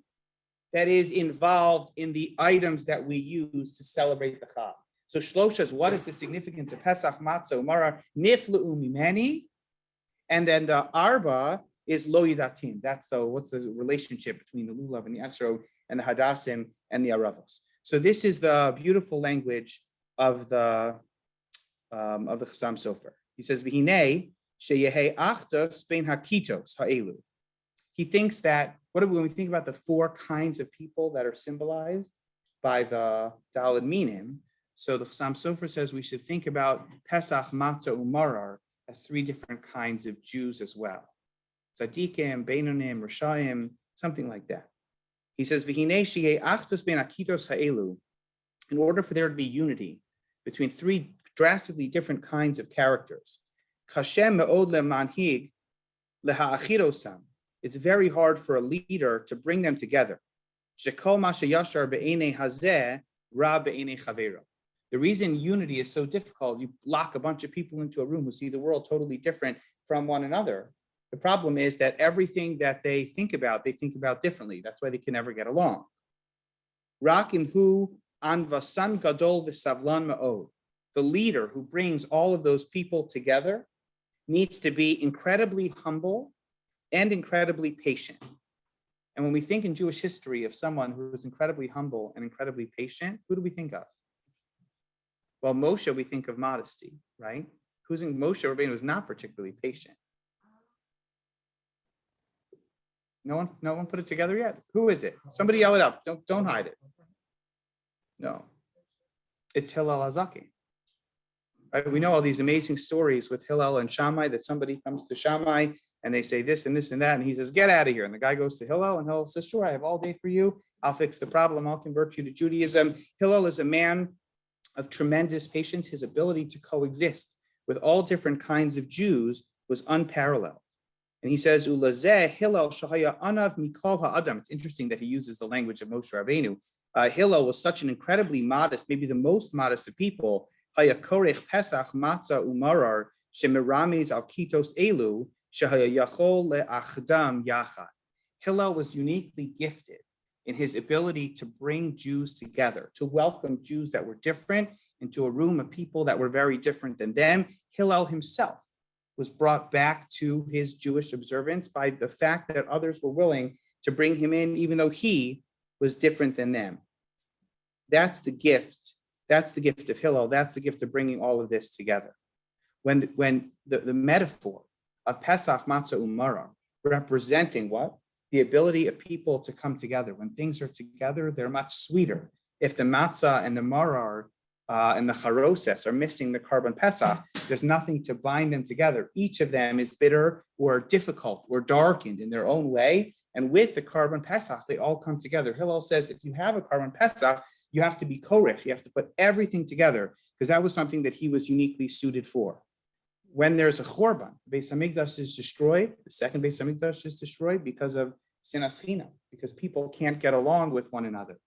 that is involved in the items that we use to celebrate the Chag. So Shlosha is, what is the significance of Pesach, Matzah, Mara, Nifleu Mimeni? And then the Arba is Lo Yidatim. What's the relationship between the Lulav and the Esrog and the Hadassim and the Aravos? So this is the beautiful language of the Chassam Sofer. He says, V'hinei sheyehei achtos bein hakitos ha'elu. He thinks that, when we think about the four kinds of people that are symbolized by the Daled Minim, so the Chassam Sofer says we should think about Pesach, Matzah, Umarar as three different kinds of Jews as well. Tzadikim, Beinonim, Rishayim, something like that. He says, V'hinei sheyeh achtos bein hakitos ha'elu. In order for there to be unity between three drastically different kinds of characters, kashem me'od le'manhig leha'achirosam. It's very hard for a leader to bring them together. The reason unity is so difficult, you lock a bunch of people into a room who see the world totally different from one another. The problem is that everything that they think about differently. That's why they can never get along. The leader who brings all of those people together needs to be incredibly humble and incredibly patient. And when we think in Jewish history of someone who is incredibly humble and incredibly patient, who do we think of? Well, Moshe, we think of modesty, right? Moshe Rabbeinu was not particularly patient. No one put it together yet? Who is it? Somebody yell it up. Don't hide it. No. It's Hillel HaZaken. Right? We know all these amazing stories with Hillel and Shammai, that somebody comes to Shammai and they say this and this and that, and he says, get out of here. And the guy goes to Hillel, and Hillel says, sure, I have all day for you. I'll fix the problem. I'll convert you to Judaism. Hillel is a man of tremendous patience. His ability to coexist with all different kinds of Jews was unparalleled. And he says, Ulazeh Hillel shahaya anav mikol ha'adam. It's interesting that he uses the language of Moshe Rabbeinu. Hillel was such an incredibly modest, maybe the most modest of people. Haya korech pesach matzah umarar shemirames al kitos elu shahaya yachol le'achdam yachad. Hillel was uniquely gifted in his ability to bring Jews together, to welcome Jews that were different into a room of people that were very different than them. Hillel himself was brought back to his Jewish observance by the fact that others were willing to bring him in, even though he was different than them. That's the gift. That's the gift of Hillel. That's the gift of bringing all of this together. When the metaphor of Pesach, Matzah, Umarah, representing what? The ability of people to come together. When things are together, they're much sweeter. If the matzah and the marar and the charoses are missing the carbon pesach, there's nothing to bind them together. Each of them is bitter or difficult or darkened in their own way. And with the carbon pesach, they all come together. Hillel says, if you have a carbon pesach, you have to be korech. You have to put everything together, because that was something that he was uniquely suited for. When there's a chorban, Beis Hamikdash is destroyed. The second Beis Hamikdash is destroyed because of sinas chinam, because people can't get along with one another.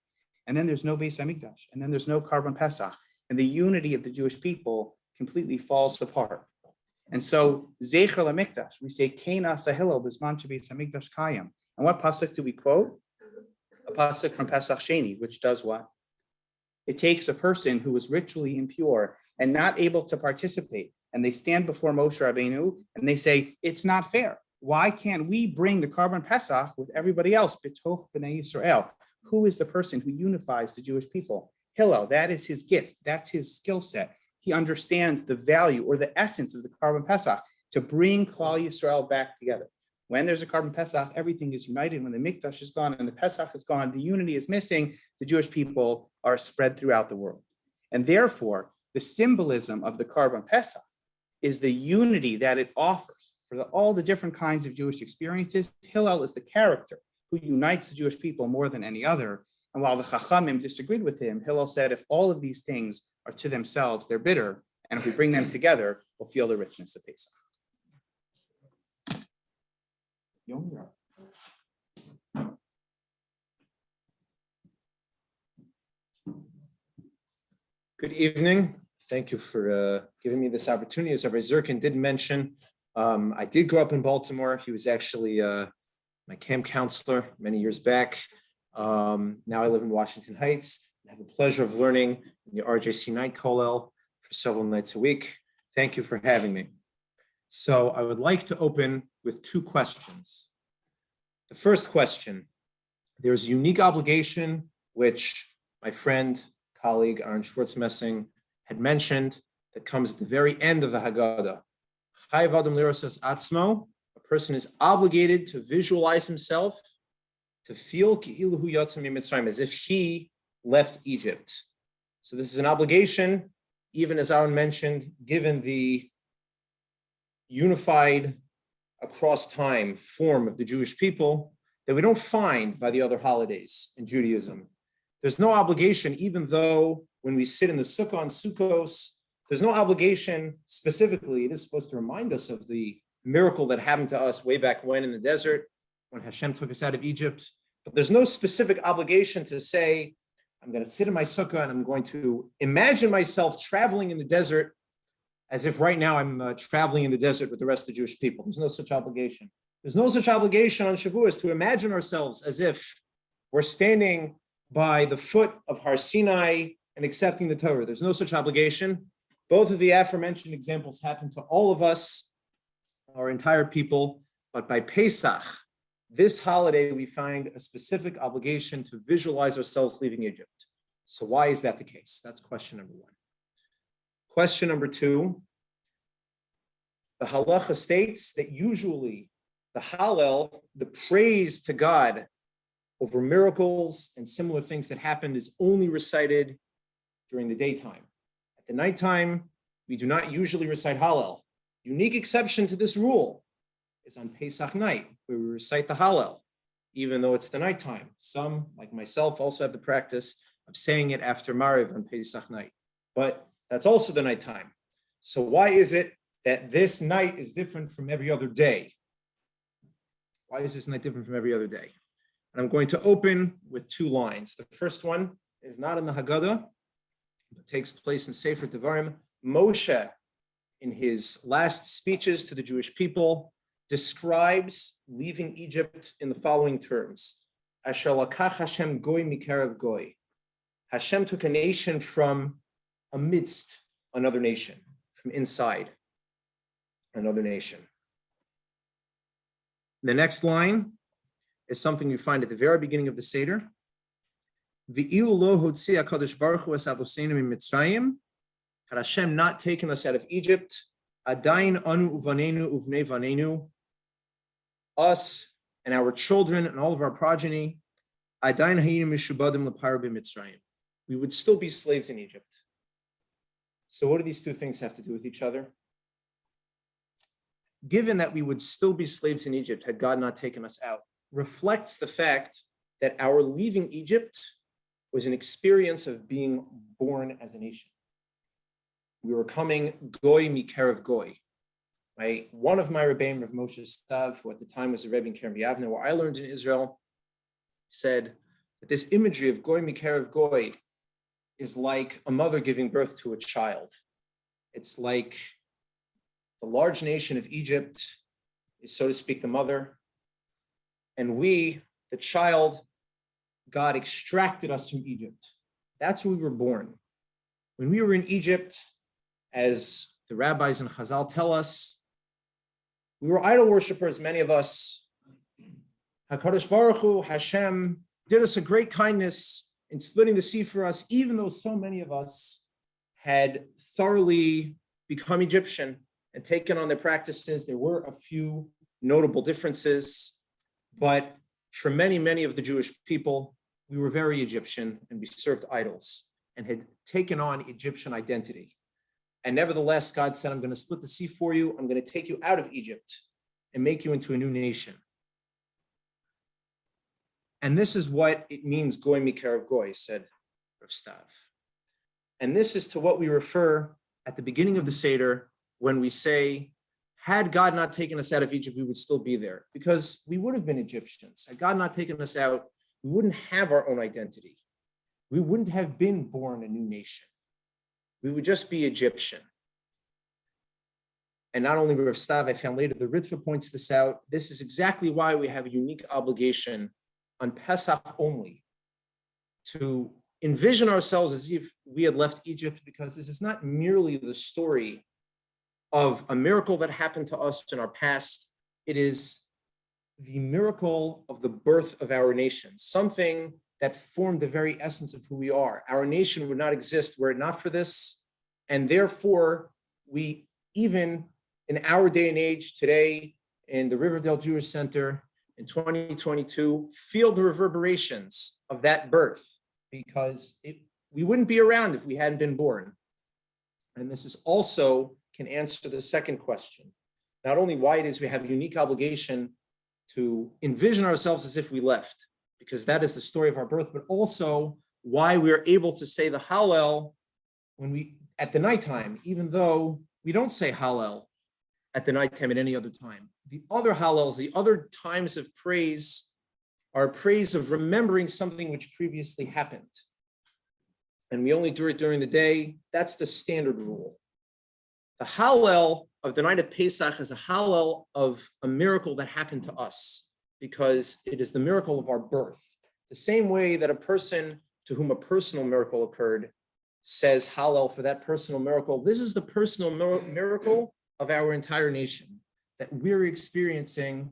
And then there's no Beis Hamikdash, and then there's no carbon pesach, and the unity of the Jewish people completely falls apart. And so Zecher LaMikdash, we say Kena Sahilo Bisman Beis Hamikdash Kayim. And what pasuk do we quote? A pasuk from Pesach Sheni, which does what? It takes a person who was ritually impure and not able to participate, and they stand before Moshe Rabbeinu and they say, it's not fair. Why can't we bring the carbon pesach with everybody else? B'toch b'nei Yisrael. Who is the person who unifies the Jewish people? Hillel. That is his gift. That's his skill set. He understands the value or the essence of the carbon pesach to bring Klal Yisrael back together. When there's a carbon pesach, everything is united. When the mikdash is gone and the pesach is gone, the unity is missing. The Jewish people are spread throughout the world. And therefore, the symbolism of the carbon pesach is the unity that it offers for all the different kinds of Jewish experiences. Hillel is the character who unites the Jewish people more than any other. And while the Chachamim disagreed with him, Hillel said, if all of these things are to themselves, they're bitter. And if we bring them together, we'll feel the richness of Pesach. Good evening. Thank you for giving me this opportunity. As Rabbi Zirkin did mention, I did grow up in Baltimore. He was actually my camp counselor many years back. Now I live in Washington Heights. I have the pleasure of learning in the RJC Night Kollel for several nights a week. Thank you for having me. So I would like to open with two questions. The first question, there's a unique obligation which my friend, colleague Aaron Schwartz-Messing had mentioned that comes at the very end of the Haggadah. Chayav adam lirasas atzmo, a person is obligated to visualize himself, to feel ki'ilu hu yatsa miMitzrayim, as if he left Egypt. So this is an obligation, even as Aaron mentioned, given the unified across time form of the Jewish people that we don't find by the other holidays in Judaism. There's no obligation, even though when we sit in the Sukkah on Sukkos, there's no obligation specifically. It is supposed to remind us of the miracle that happened to us way back when in the desert, when Hashem took us out of Egypt. But there's no specific obligation to say, I'm going to sit in my Sukkah and I'm going to imagine myself traveling in the desert as if right now I'm traveling in the desert with the rest of the Jewish people. There's no such obligation. There's no such obligation on Shavuos to imagine ourselves as if we're standing by the foot of Har Sinai and accepting the Torah. There's no such obligation. Both of the aforementioned examples happen to all of us, our entire people, but by Pesach, this holiday, we find a specific obligation to visualize ourselves leaving Egypt. So why is that the case? That's question number one. Question number two, the halacha states that usually the Hallel, the praise to God over miracles and similar things that happened, is only recited during the daytime. At the nighttime, we do not usually recite Hallel. Unique exception to this rule is on Pesach night, where we recite the Hallel, even though it's the nighttime. Some, like myself, also have the practice of saying it after Mariv on Pesach night, but that's also the nighttime. So why is it that this night is different from every other day? Why is this night different from every other day? And I'm going to open with two lines. The first one is not in the Haggadah, but takes place in Sefer Devarim. Moshe, in his last speeches to the Jewish people, describes leaving Egypt in the following terms. Asher lakach Hashem goy mikarav goy. Hashem took a nation from amidst another nation, from inside another nation. The next line is something you find at the very beginning of the Seder. V'ilu lo hotzi HaKadosh Baruch Hu es avoseinu miMitzrayim, had Hashem not taken us out of Egypt, adayin anu uvanenu uvnei vanenu, us and our children and all of our progeny, adayin hayinu mishubadim leparo b'Mitzrayim. We would still be slaves in Egypt. So what do these two things have to do with each other? Given that we would still be slaves in Egypt had God not taken us out, reflects the fact that our leaving Egypt was an experience of being born as a nation. We were coming goy mikarav goy. Right? One of my Rebbeim, Rav Moshe Stav, who at the time was a Rebbe in Kerem Yavne, where I learned in Israel, said that this imagery of goy mikarav goy is like a mother giving birth to a child. It's like the large nation of Egypt is, so to speak, the mother, and we, the child, God extracted us from Egypt. That's where we were born. When we were in Egypt, as the rabbis and Chazal tell us, we were idol worshipers, many of us. HaKadosh Baruch Hu, Hashem, did us a great kindness in splitting the sea for us, even though so many of us had thoroughly become Egyptian and taken on their practices. There were a few notable differences, but for many, many of the Jewish people, we were very Egyptian and we served idols and had taken on Egyptian identity. And nevertheless, God said, I'm going to split the sea for you. I'm going to take you out of Egypt and make you into a new nation. And this is what it means, goy mikarav goy, said Rav Stav. And this is to what we refer at the beginning of the Seder when we say, had God not taken us out of Egypt, we would still be there, because we would have been Egyptians. Had God not taken us out, we wouldn't have our own identity. We wouldn't have been born a new nation. We would just be Egyptian. And not only Rav Stav, I found later the Ritva points this out. This is exactly why we have a unique obligation on Pesach only to envision ourselves as if we had left Egypt, because this is not merely the story of a miracle that happened to us in our past. It is the miracle of the birth of our nation, something that formed the very essence of who we are. Our nation would not exist were it not for this. And therefore, we, even in our day and age today, in the Riverdale Jewish Center in 2022, feel the reverberations of that birth, because we wouldn't be around if we hadn't been born. And this is also can answer the second question. Not only why it is we have a unique obligation to envision ourselves as if we left, because that is the story of our birth, but also why we are able to say the Hallel when we, at the nighttime, even though we don't say Hallel at the nighttime at any other time. The other Hallels, the other times of praise, are praise of remembering something which previously happened. And we only do it during the day. That's the standard rule. The Hallel of the night of Pesach is a Hallel of a miracle that happened to us, because it is the miracle of our birth. The same way that a person to whom a personal miracle occurred says Hallel for that personal miracle, this is the personal miracle of our entire nation, that we're re-experiencing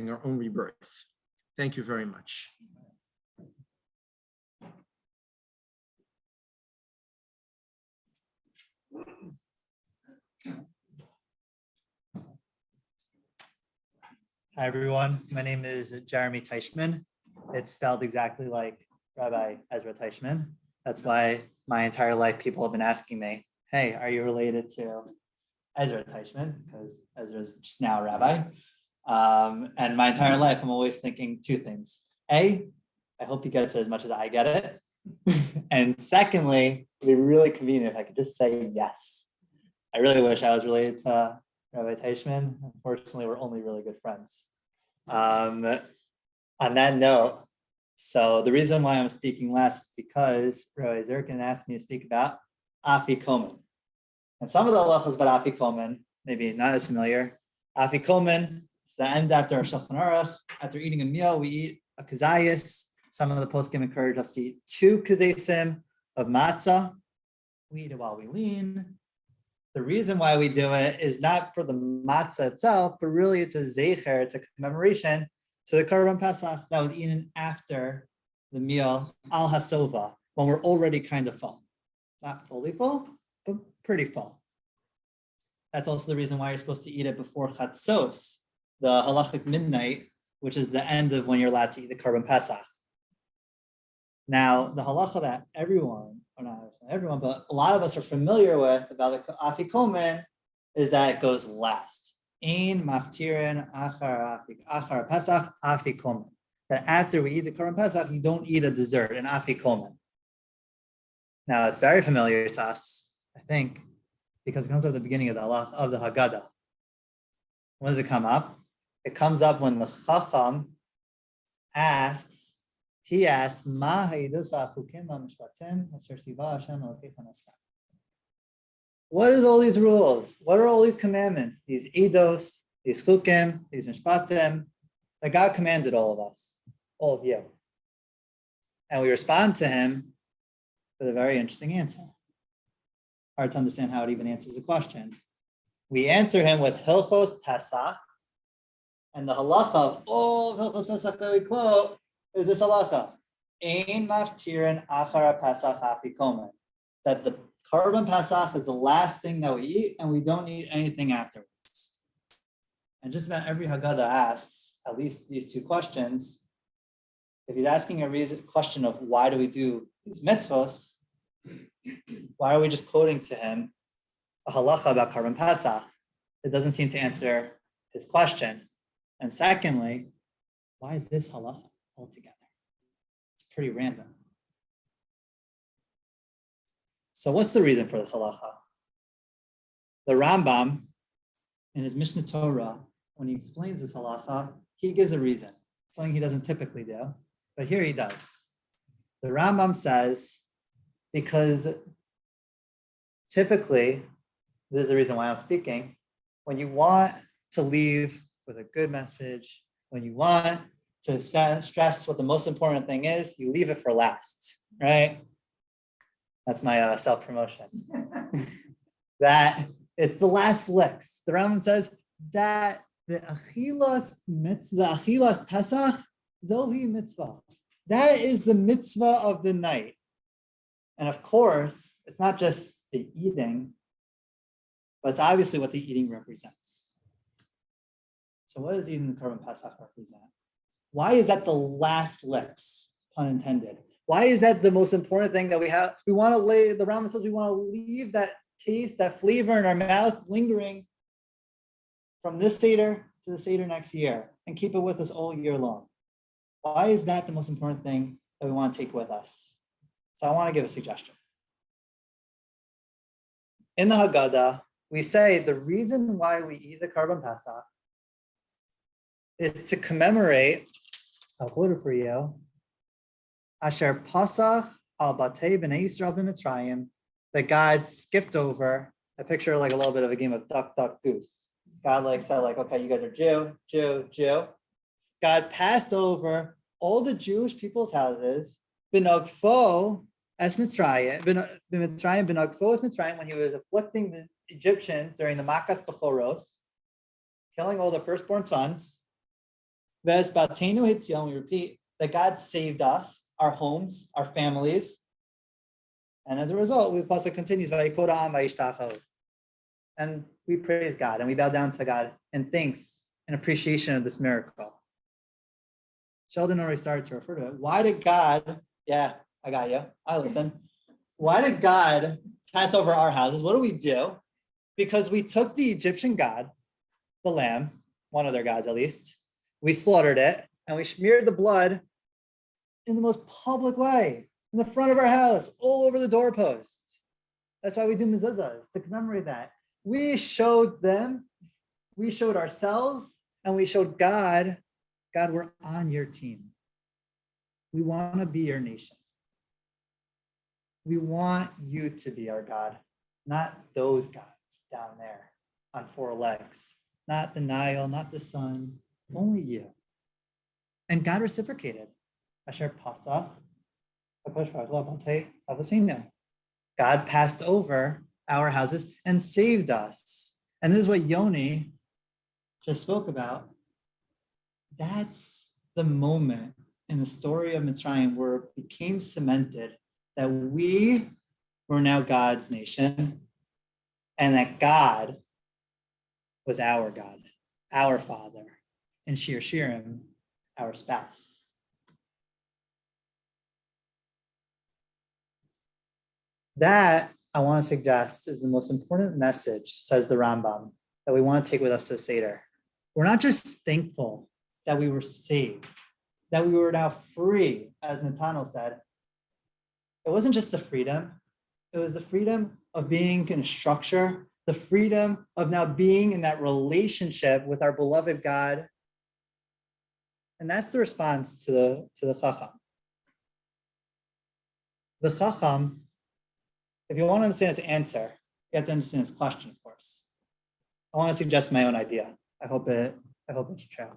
our own rebirth. Thank you very much. Hi, everyone. My name is Jeremy Teichman. It's spelled exactly like Rabbi Ezra Teichman. That's why my entire life people have been asking me, hey, are you related to Ezra Teichman? Because Ezra's just now a rabbi. And my entire life, I'm always thinking two things. A, I hope he gets it as much as I get it. And secondly, it'd be really convenient if I could just say yes. I really wish I was related to Rabbi Teichman. Unfortunately, we're only really good friends. On that note, so the reason why I'm speaking last is because Rabbi Zirkin asked me to speak about Afikomen. And some of the halachas about Afikomen, maybe not as familiar. Afikomen, it's the end after our Shulchan Aruch. After eating a meal, we eat a kazayas. Some of the poskim encourage us to eat 2 kazasim of matzah. We eat it while we lean. The reason why we do it is not for the matzah itself, but really it's a zecher, it's a commemoration to the Korban Pesach that was eaten after the meal al hasova, when we're already kind of full. Not fully full, but pretty full. That's also the reason why you're supposed to eat it before chatzos, the halachic midnight, which is the end of when you're allowed to eat the Korban Pesach. Now, the halacha that everyone, or not everyone, but a lot of us are familiar with about the Afikomen is that it goes last. Ein maftirin achar Pesach Afikomen. That after we eat the Korban Pesach, you don't eat a dessert, an Afikomen. Now, it's very familiar to us, I think, because it comes at the beginning of the Haggadah. When does it come up? It comes up when the Chacham asks, he asks, Ma ha'idus ha'chukim ha'mishpatim asher siva Hashem Elokecha nascha. What is all these rules? What are all these commandments? These eidos, these chukim, these mishpatim, that God commanded all of us, all of you. And we respond to him with a very interesting answer. Hard to understand how it even answers the question. We answer him with Hilchos Pesach, and the halacha of all of Hilchos Pesach that we quote is this halacha: Ein maftirin achar Pesach afikomen. That the Korban Pesach is the last thing that we eat, and we don't eat anything afterwards. And just about every Haggadah asks at least these 2 questions. If he's asking a question of why do we do these mitzvos, why are we just quoting to him a halacha about Korban Pesach? It doesn't seem to answer his question. And secondly, why this halacha altogether? It's pretty random. So what's the reason for this halacha? The Rambam, in his Mishnah Torah, when he explains this halacha, he gives a reason, something he doesn't typically do, but here he does. The Rambam says, because typically, this is the reason why I'm speaking, when you want to leave with a good message, when you want to stress what the most important thing is, you leave it for last, right? That's my self-promotion. That it's the last licks. The Rambam says that the achilas Pesach, zohi mitzvah. That is the mitzvah of the night. And of course, it's not just the eating, but it's obviously what the eating represents. So what does eating the Korban Pesach represent? Why is that the last licks, pun intended? Why is that the most important thing that we have? We want to lay, the Rambam says we want to leave that taste, that flavor in our mouth lingering from this Seder to the Seder next year and keep it with us all year long. Why is that the most important thing that we want to take with us? So I want to give a suggestion. In the Haggadah, we say the reason why we eat the Korban Pesach is to commemorate, I'll quote it for you, Asher Pasach al Batei B'nai Yisrael b'Mitzrayim, that God skipped over. I picture like a little bit of a game of duck, duck, goose. God said okay, you guys are Jew, Jew, Jew. God passed over all the Jewish people's houses, B'nagfo as Mitzrayim, B'nagfo as Mitzrayim, when he was afflicting the Egyptians during the Makas Bechoros, killing all the firstborn sons. Ves Batenu Hitzion, we repeat, that God saved us, our homes, our families. And as a result, the pasuk continues, and we praise God and we bow down to God in thanks and appreciation of this miracle. Sheldon already started to refer to it. Why did God, yeah, I got you, I listen. Why did God pass over our houses? What do we do? Because we took the Egyptian god, the lamb, one of their gods at least, we slaughtered it and we smeared the blood in the most public way, in the front of our house, all over the doorposts. That's why we do mezuzahs, to commemorate that. we showed them, we showed ourselves, and we showed God, God, we're on your team. We want to be your nation. We want you to be our God, not those gods down there on four legs, not the Nile, not the sun, only you. And God reciprocated. Asher Pasach, God passed over our houses and saved us. And this is what Yoni just spoke about. That's the moment in the story of Mitzrayim where it became cemented that we were now God's nation and that God was our God, our Father, and Shir Shirim, our spouse. That, I want to suggest, is the most important message, says the Rambam, that we want to take with us to Seder. We're not just thankful that we were saved, that we were now free, as Nathanael said. It wasn't just the freedom, it was the freedom of being in a structure, the freedom of now being in that relationship with our beloved God. And that's the response to the Chacham. The Chacham, if you want to understand his answer, you have to understand his question, of course. I want to suggest my own idea. I hope it's true.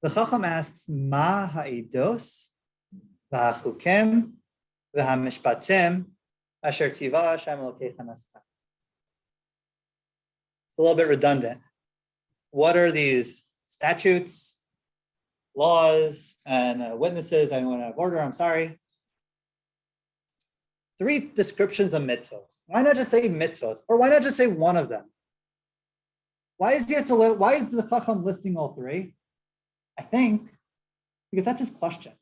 The Chacham asks, Ma ha'idos v'achukim v'hamishpatim asher tiva Hashem Elokeichem aseh. It's a little bit redundant. What are these statutes, laws, and witnesses? I want to have order, I'm sorry. 3 descriptions of mitzvos. Why not just say mitzvos? Or why not just say one of them? Why is the Chacham listing all 3? I think because that's his question.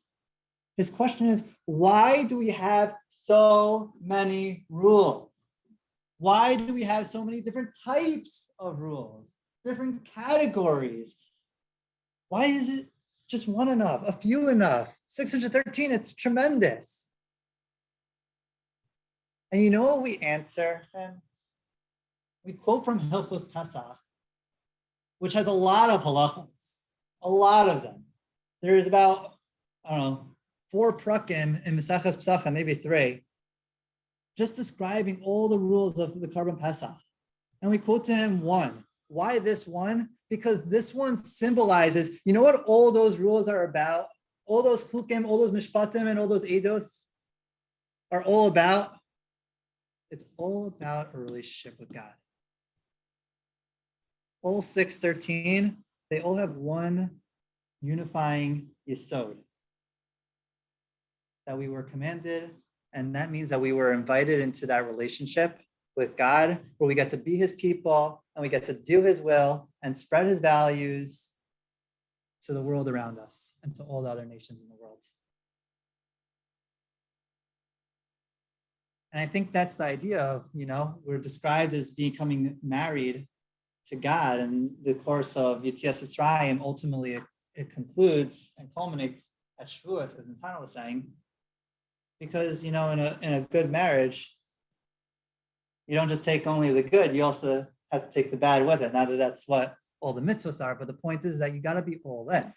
His question is, why do we have so many rules? Why do we have so many different types of rules, different categories? Why is it just one enough, a few enough? 613, it's tremendous. And you know what we answer him? We quote from Hilchos Pesach, which has a lot of halachas, a lot of them. There's about, 4 prakim in Mesachas Pesach, maybe 3, just describing all the rules of the Karban Pesach. And we quote to him 1. Why this one? Because this one symbolizes, you know what all those rules are about? All those chukim, all those mishpatim, and all those eidos are all about? It's all about a relationship with God. All 613, they all have one unifying yesod. That we were commanded, and that means that we were invited into that relationship with God, where we get to be his people, and we get to do his will, and spread his values to the world around us, and to all the other nations in the world. And I think that's the idea of, we're described as becoming married to God. And the course of Yetzias Mitzrayim, ultimately it concludes and culminates at Shavuos, as Nathanael was saying. Because, in a good marriage, you don't just take only the good, you also have to take the bad with it. Now that that's what all the mitzvahs are, but the point is that you got to be all in.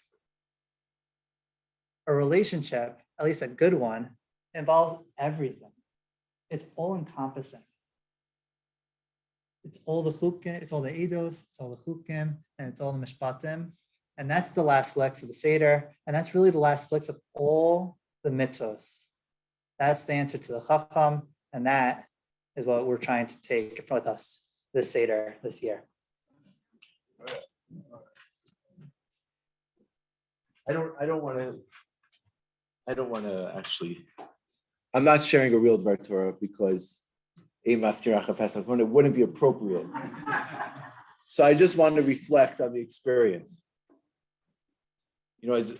A relationship, at least a good one, involves everything. It's all encompassing. It's all the chukim, it's all the eidos, it's all the chukim, and it's all the mishpatim. And that's the last lex of the Seder. And that's really the last lex of all the mitzvos. That's the answer to the Chacham. And that is what we're trying to take with us this Seder this year. I don't want to actually, I'm not sharing a real Dvar Torah because it wouldn't be appropriate. So I just want to reflect on the experience. As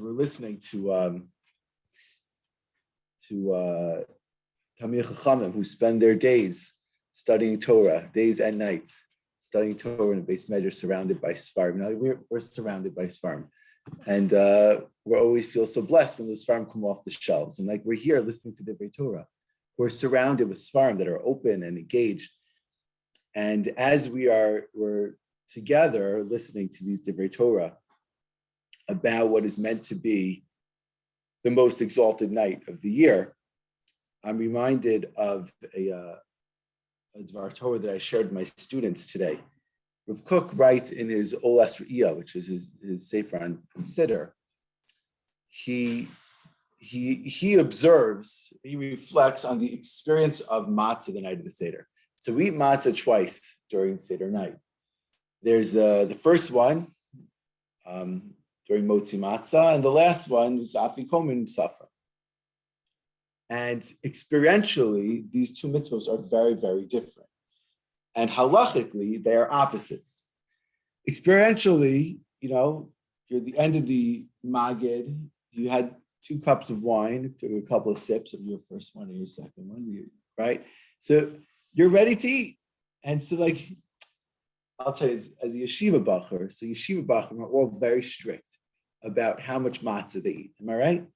we're listening to Talmidei Chachamim who spend their days studying Torah, days and nights, studying Torah in a base measure surrounded by Sfarim. We're surrounded by Sfarim. And we always feel so blessed when those Sfarim come off the shelves. And like we're here listening to the Torah. we're surrounded with Sfarim that are open and engaged. And as we're together listening to these Divrei Torah about what is meant to be the most exalted night of the year, I'm reminded of a Dvar Torah that I shared with my students today. Rav Kook writes in his Olas Re'iyah, which is his Sefer on Consider, he observes, he reflects on the experience of matzah the night of the Seder. So we eat matzah twice during Seder night. There's the first one during Motzi Matzah, and the last one is Afikomen Safra. And experientially, these two mitzvahs are very, very different. And halachically, they are opposites. Experientially, you're at the end of the Magid, you had 2 cups of wine, took a couple of sips of your first one and your second one, right? So you're ready to eat. And so I'll tell you, as a yeshiva bacher, so yeshiva bacher are all very strict about how much matzah they eat. Am I right?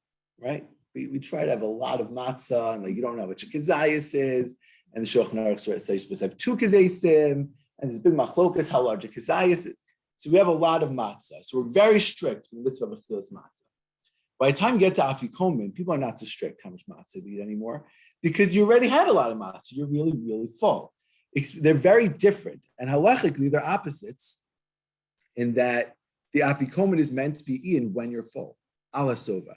Right? We try to have a lot of matzah, and you don't know what your kazayas is, and the Shulchan Aruch says you're supposed to have 2 kazayisim, and there's big machlokas how large a kazayas is. So we have a lot of matzah. So we're very strict in the mitzvah of achilas matzah. By the time you get to Afikomen, people are not so strict how much matzah they eat anymore, because you already had a lot of matzah. You're really, really full. They're very different, and halachically they're opposites in that the Afikomen is meant to be eaten when you're full, ala sova,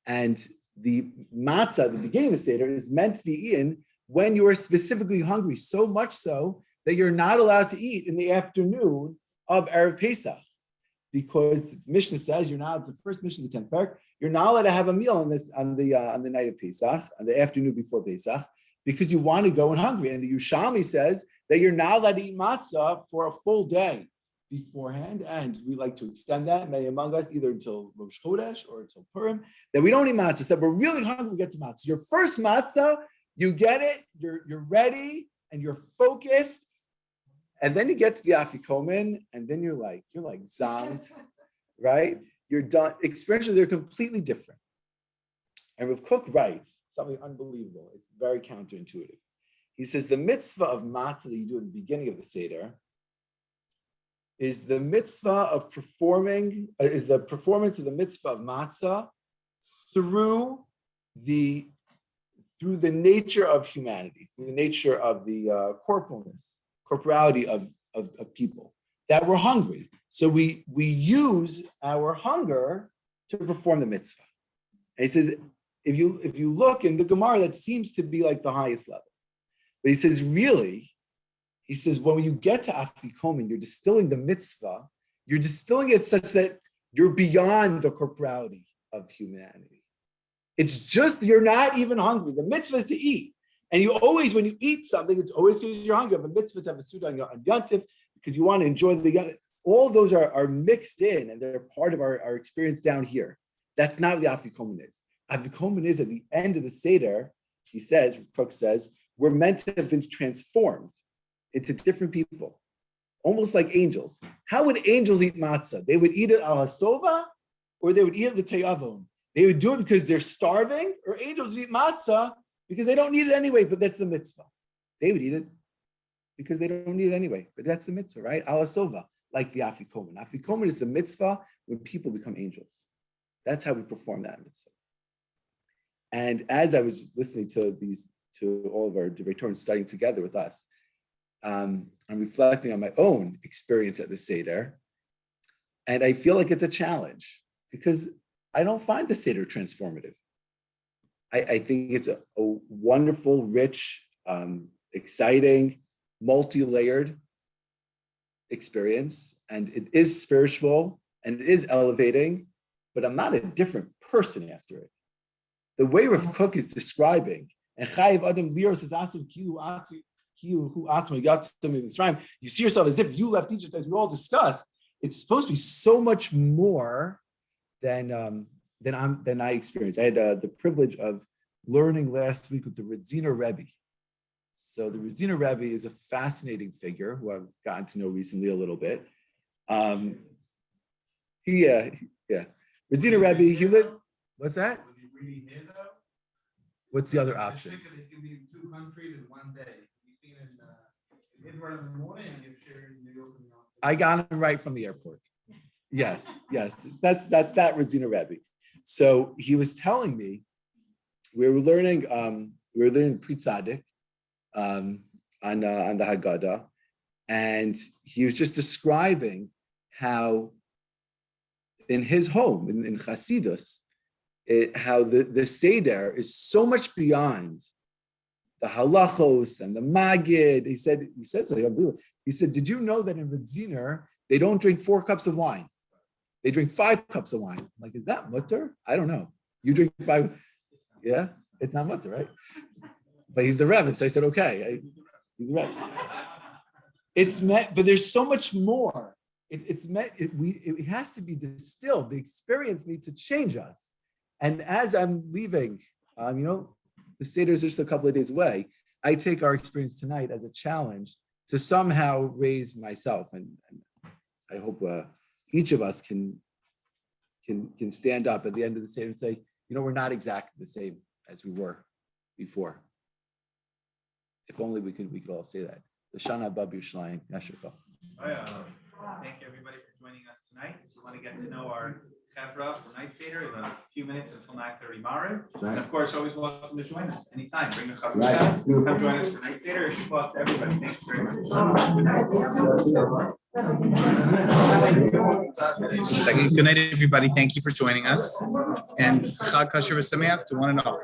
and the matzah at the beginning of the Seder is meant to be eaten when you are specifically hungry, so much so that you're not allowed to eat in the afternoon of Erev Pesach, because the Mishnah says you're not. It's the first Mishnah of the 10th parak. You're not allowed to have a meal on the night of Pesach, on the afternoon before Pesach, because you want to go in hungry. And the Yerushalmi says that you're not allowed to eat matzah for a full day beforehand, and we like to extend that, many among us, either until Rosh Chodesh or until Purim, that we don't eat matzah. So we're really hungry, we get to matzah. Your first matzah, you get it, you're ready, and you're focused, and then you get to the Afikomen, and then you're like zanged, right? You're done. Experientially, they're completely different. And Rav Kook writes something unbelievable. It's very counterintuitive. He says the mitzvah of matzah that you do at the beginning of the Seder is the mitzvah of is the performance of the mitzvah of matzah through the nature of humanity, through the nature of the corporality of people, that we're hungry. So we use our hunger to perform the mitzvah. And he says, if you look in the Gemara, that seems to be like the highest level. But he says, really, he says, when you get to Afikomen, you're distilling the mitzvah, you're distilling it such that you're beyond the corporality of humanity. It's just, you're not even hungry. The mitzvah is to eat. And you always, when you eat something, it's always because you're hungry. The mitzvah to have a suda on Yontif, because you want to enjoy the Yontif. All those are mixed in, and they're part of our experience down here. That's not what the Afikomen is. Afikomen is at the end of the Seder, he says, Cook says, we're meant to have been transformed into different people, almost like angels. How would angels eat matzah? They would eat it ala sova, or they would eat it l'teyavon. They would do it because they're starving, or angels would eat matzah because they don't need it anyway, but that's the mitzvah. They would eat it because they don't need it anyway, but that's the mitzvah, right? Ala sova, like the Afikomen. Afikomen is the mitzvah when people become angels. That's how we perform that mitzvah. And as I was listening to all of our Divrei Torah studying together with us, I'm reflecting on my own experience at the Seder, and I feel like it's a challenge because I don't find the Seder transformative. I think it's a wonderful, rich, exciting, multi-layered experience, and it is spiritual and it is elevating, but I'm not a different person after it. The way Rav Kook is describing, and Chayiv Adam Liros is asu you see yourself as if you left Egypt, as we all discussed. It's supposed to be so much more than I experienced. I had the privilege of learning last week with the Radziner Rebbe. So the Radziner Rebbe is a fascinating figure who I've gotten to know recently a little bit. Radziner Rebbe, he lived. What's that? What's the other option? It can be in 2 countries in 1 day. You've seen in Israel in the morning and you've shared in New York in the afternoon. I got him right from the airport. Yes, that Razina Rebbe. So he was telling me we were learning Pri Tzaddik on the Haggadah, and he was just describing how in his home in Chasidus, how the Seder is so much beyond the halachos and the magid. He said something unbelievable. He said, did you know that in Radziner, they don't drink 4 cups of wine? They drink 5 cups of wine. I'm like, is that mutter? I don't know. You drink 5? Yeah, it's not mutter, right? But he's the Rebbe, so I said, okay, he's the Rebbe. It's meant, but there's so much more. It has to be distilled. The experience needs to change us. And as I'm leaving, the Seder is just a couple of days away. I take our experience tonight as a challenge to somehow raise myself, and I hope each of us can stand up at the end of the Seder and say, we're not exactly the same as we were before. If only we could all say that. The Shana Haba B'Yerushalayim. Yashir. Thank you, everybody, for joining us tonight. If you want to get to know our Chevra for Night Seder, in a few minutes until 9:30 Maariv. And of course, always welcome to join us anytime. Bring a chavrusa. Come join us for Night Seder. Shabbat to everybody. Thanks very much. Good night, everybody. Thank you for joining us. And Chag Kasher V'Sameach to one and all.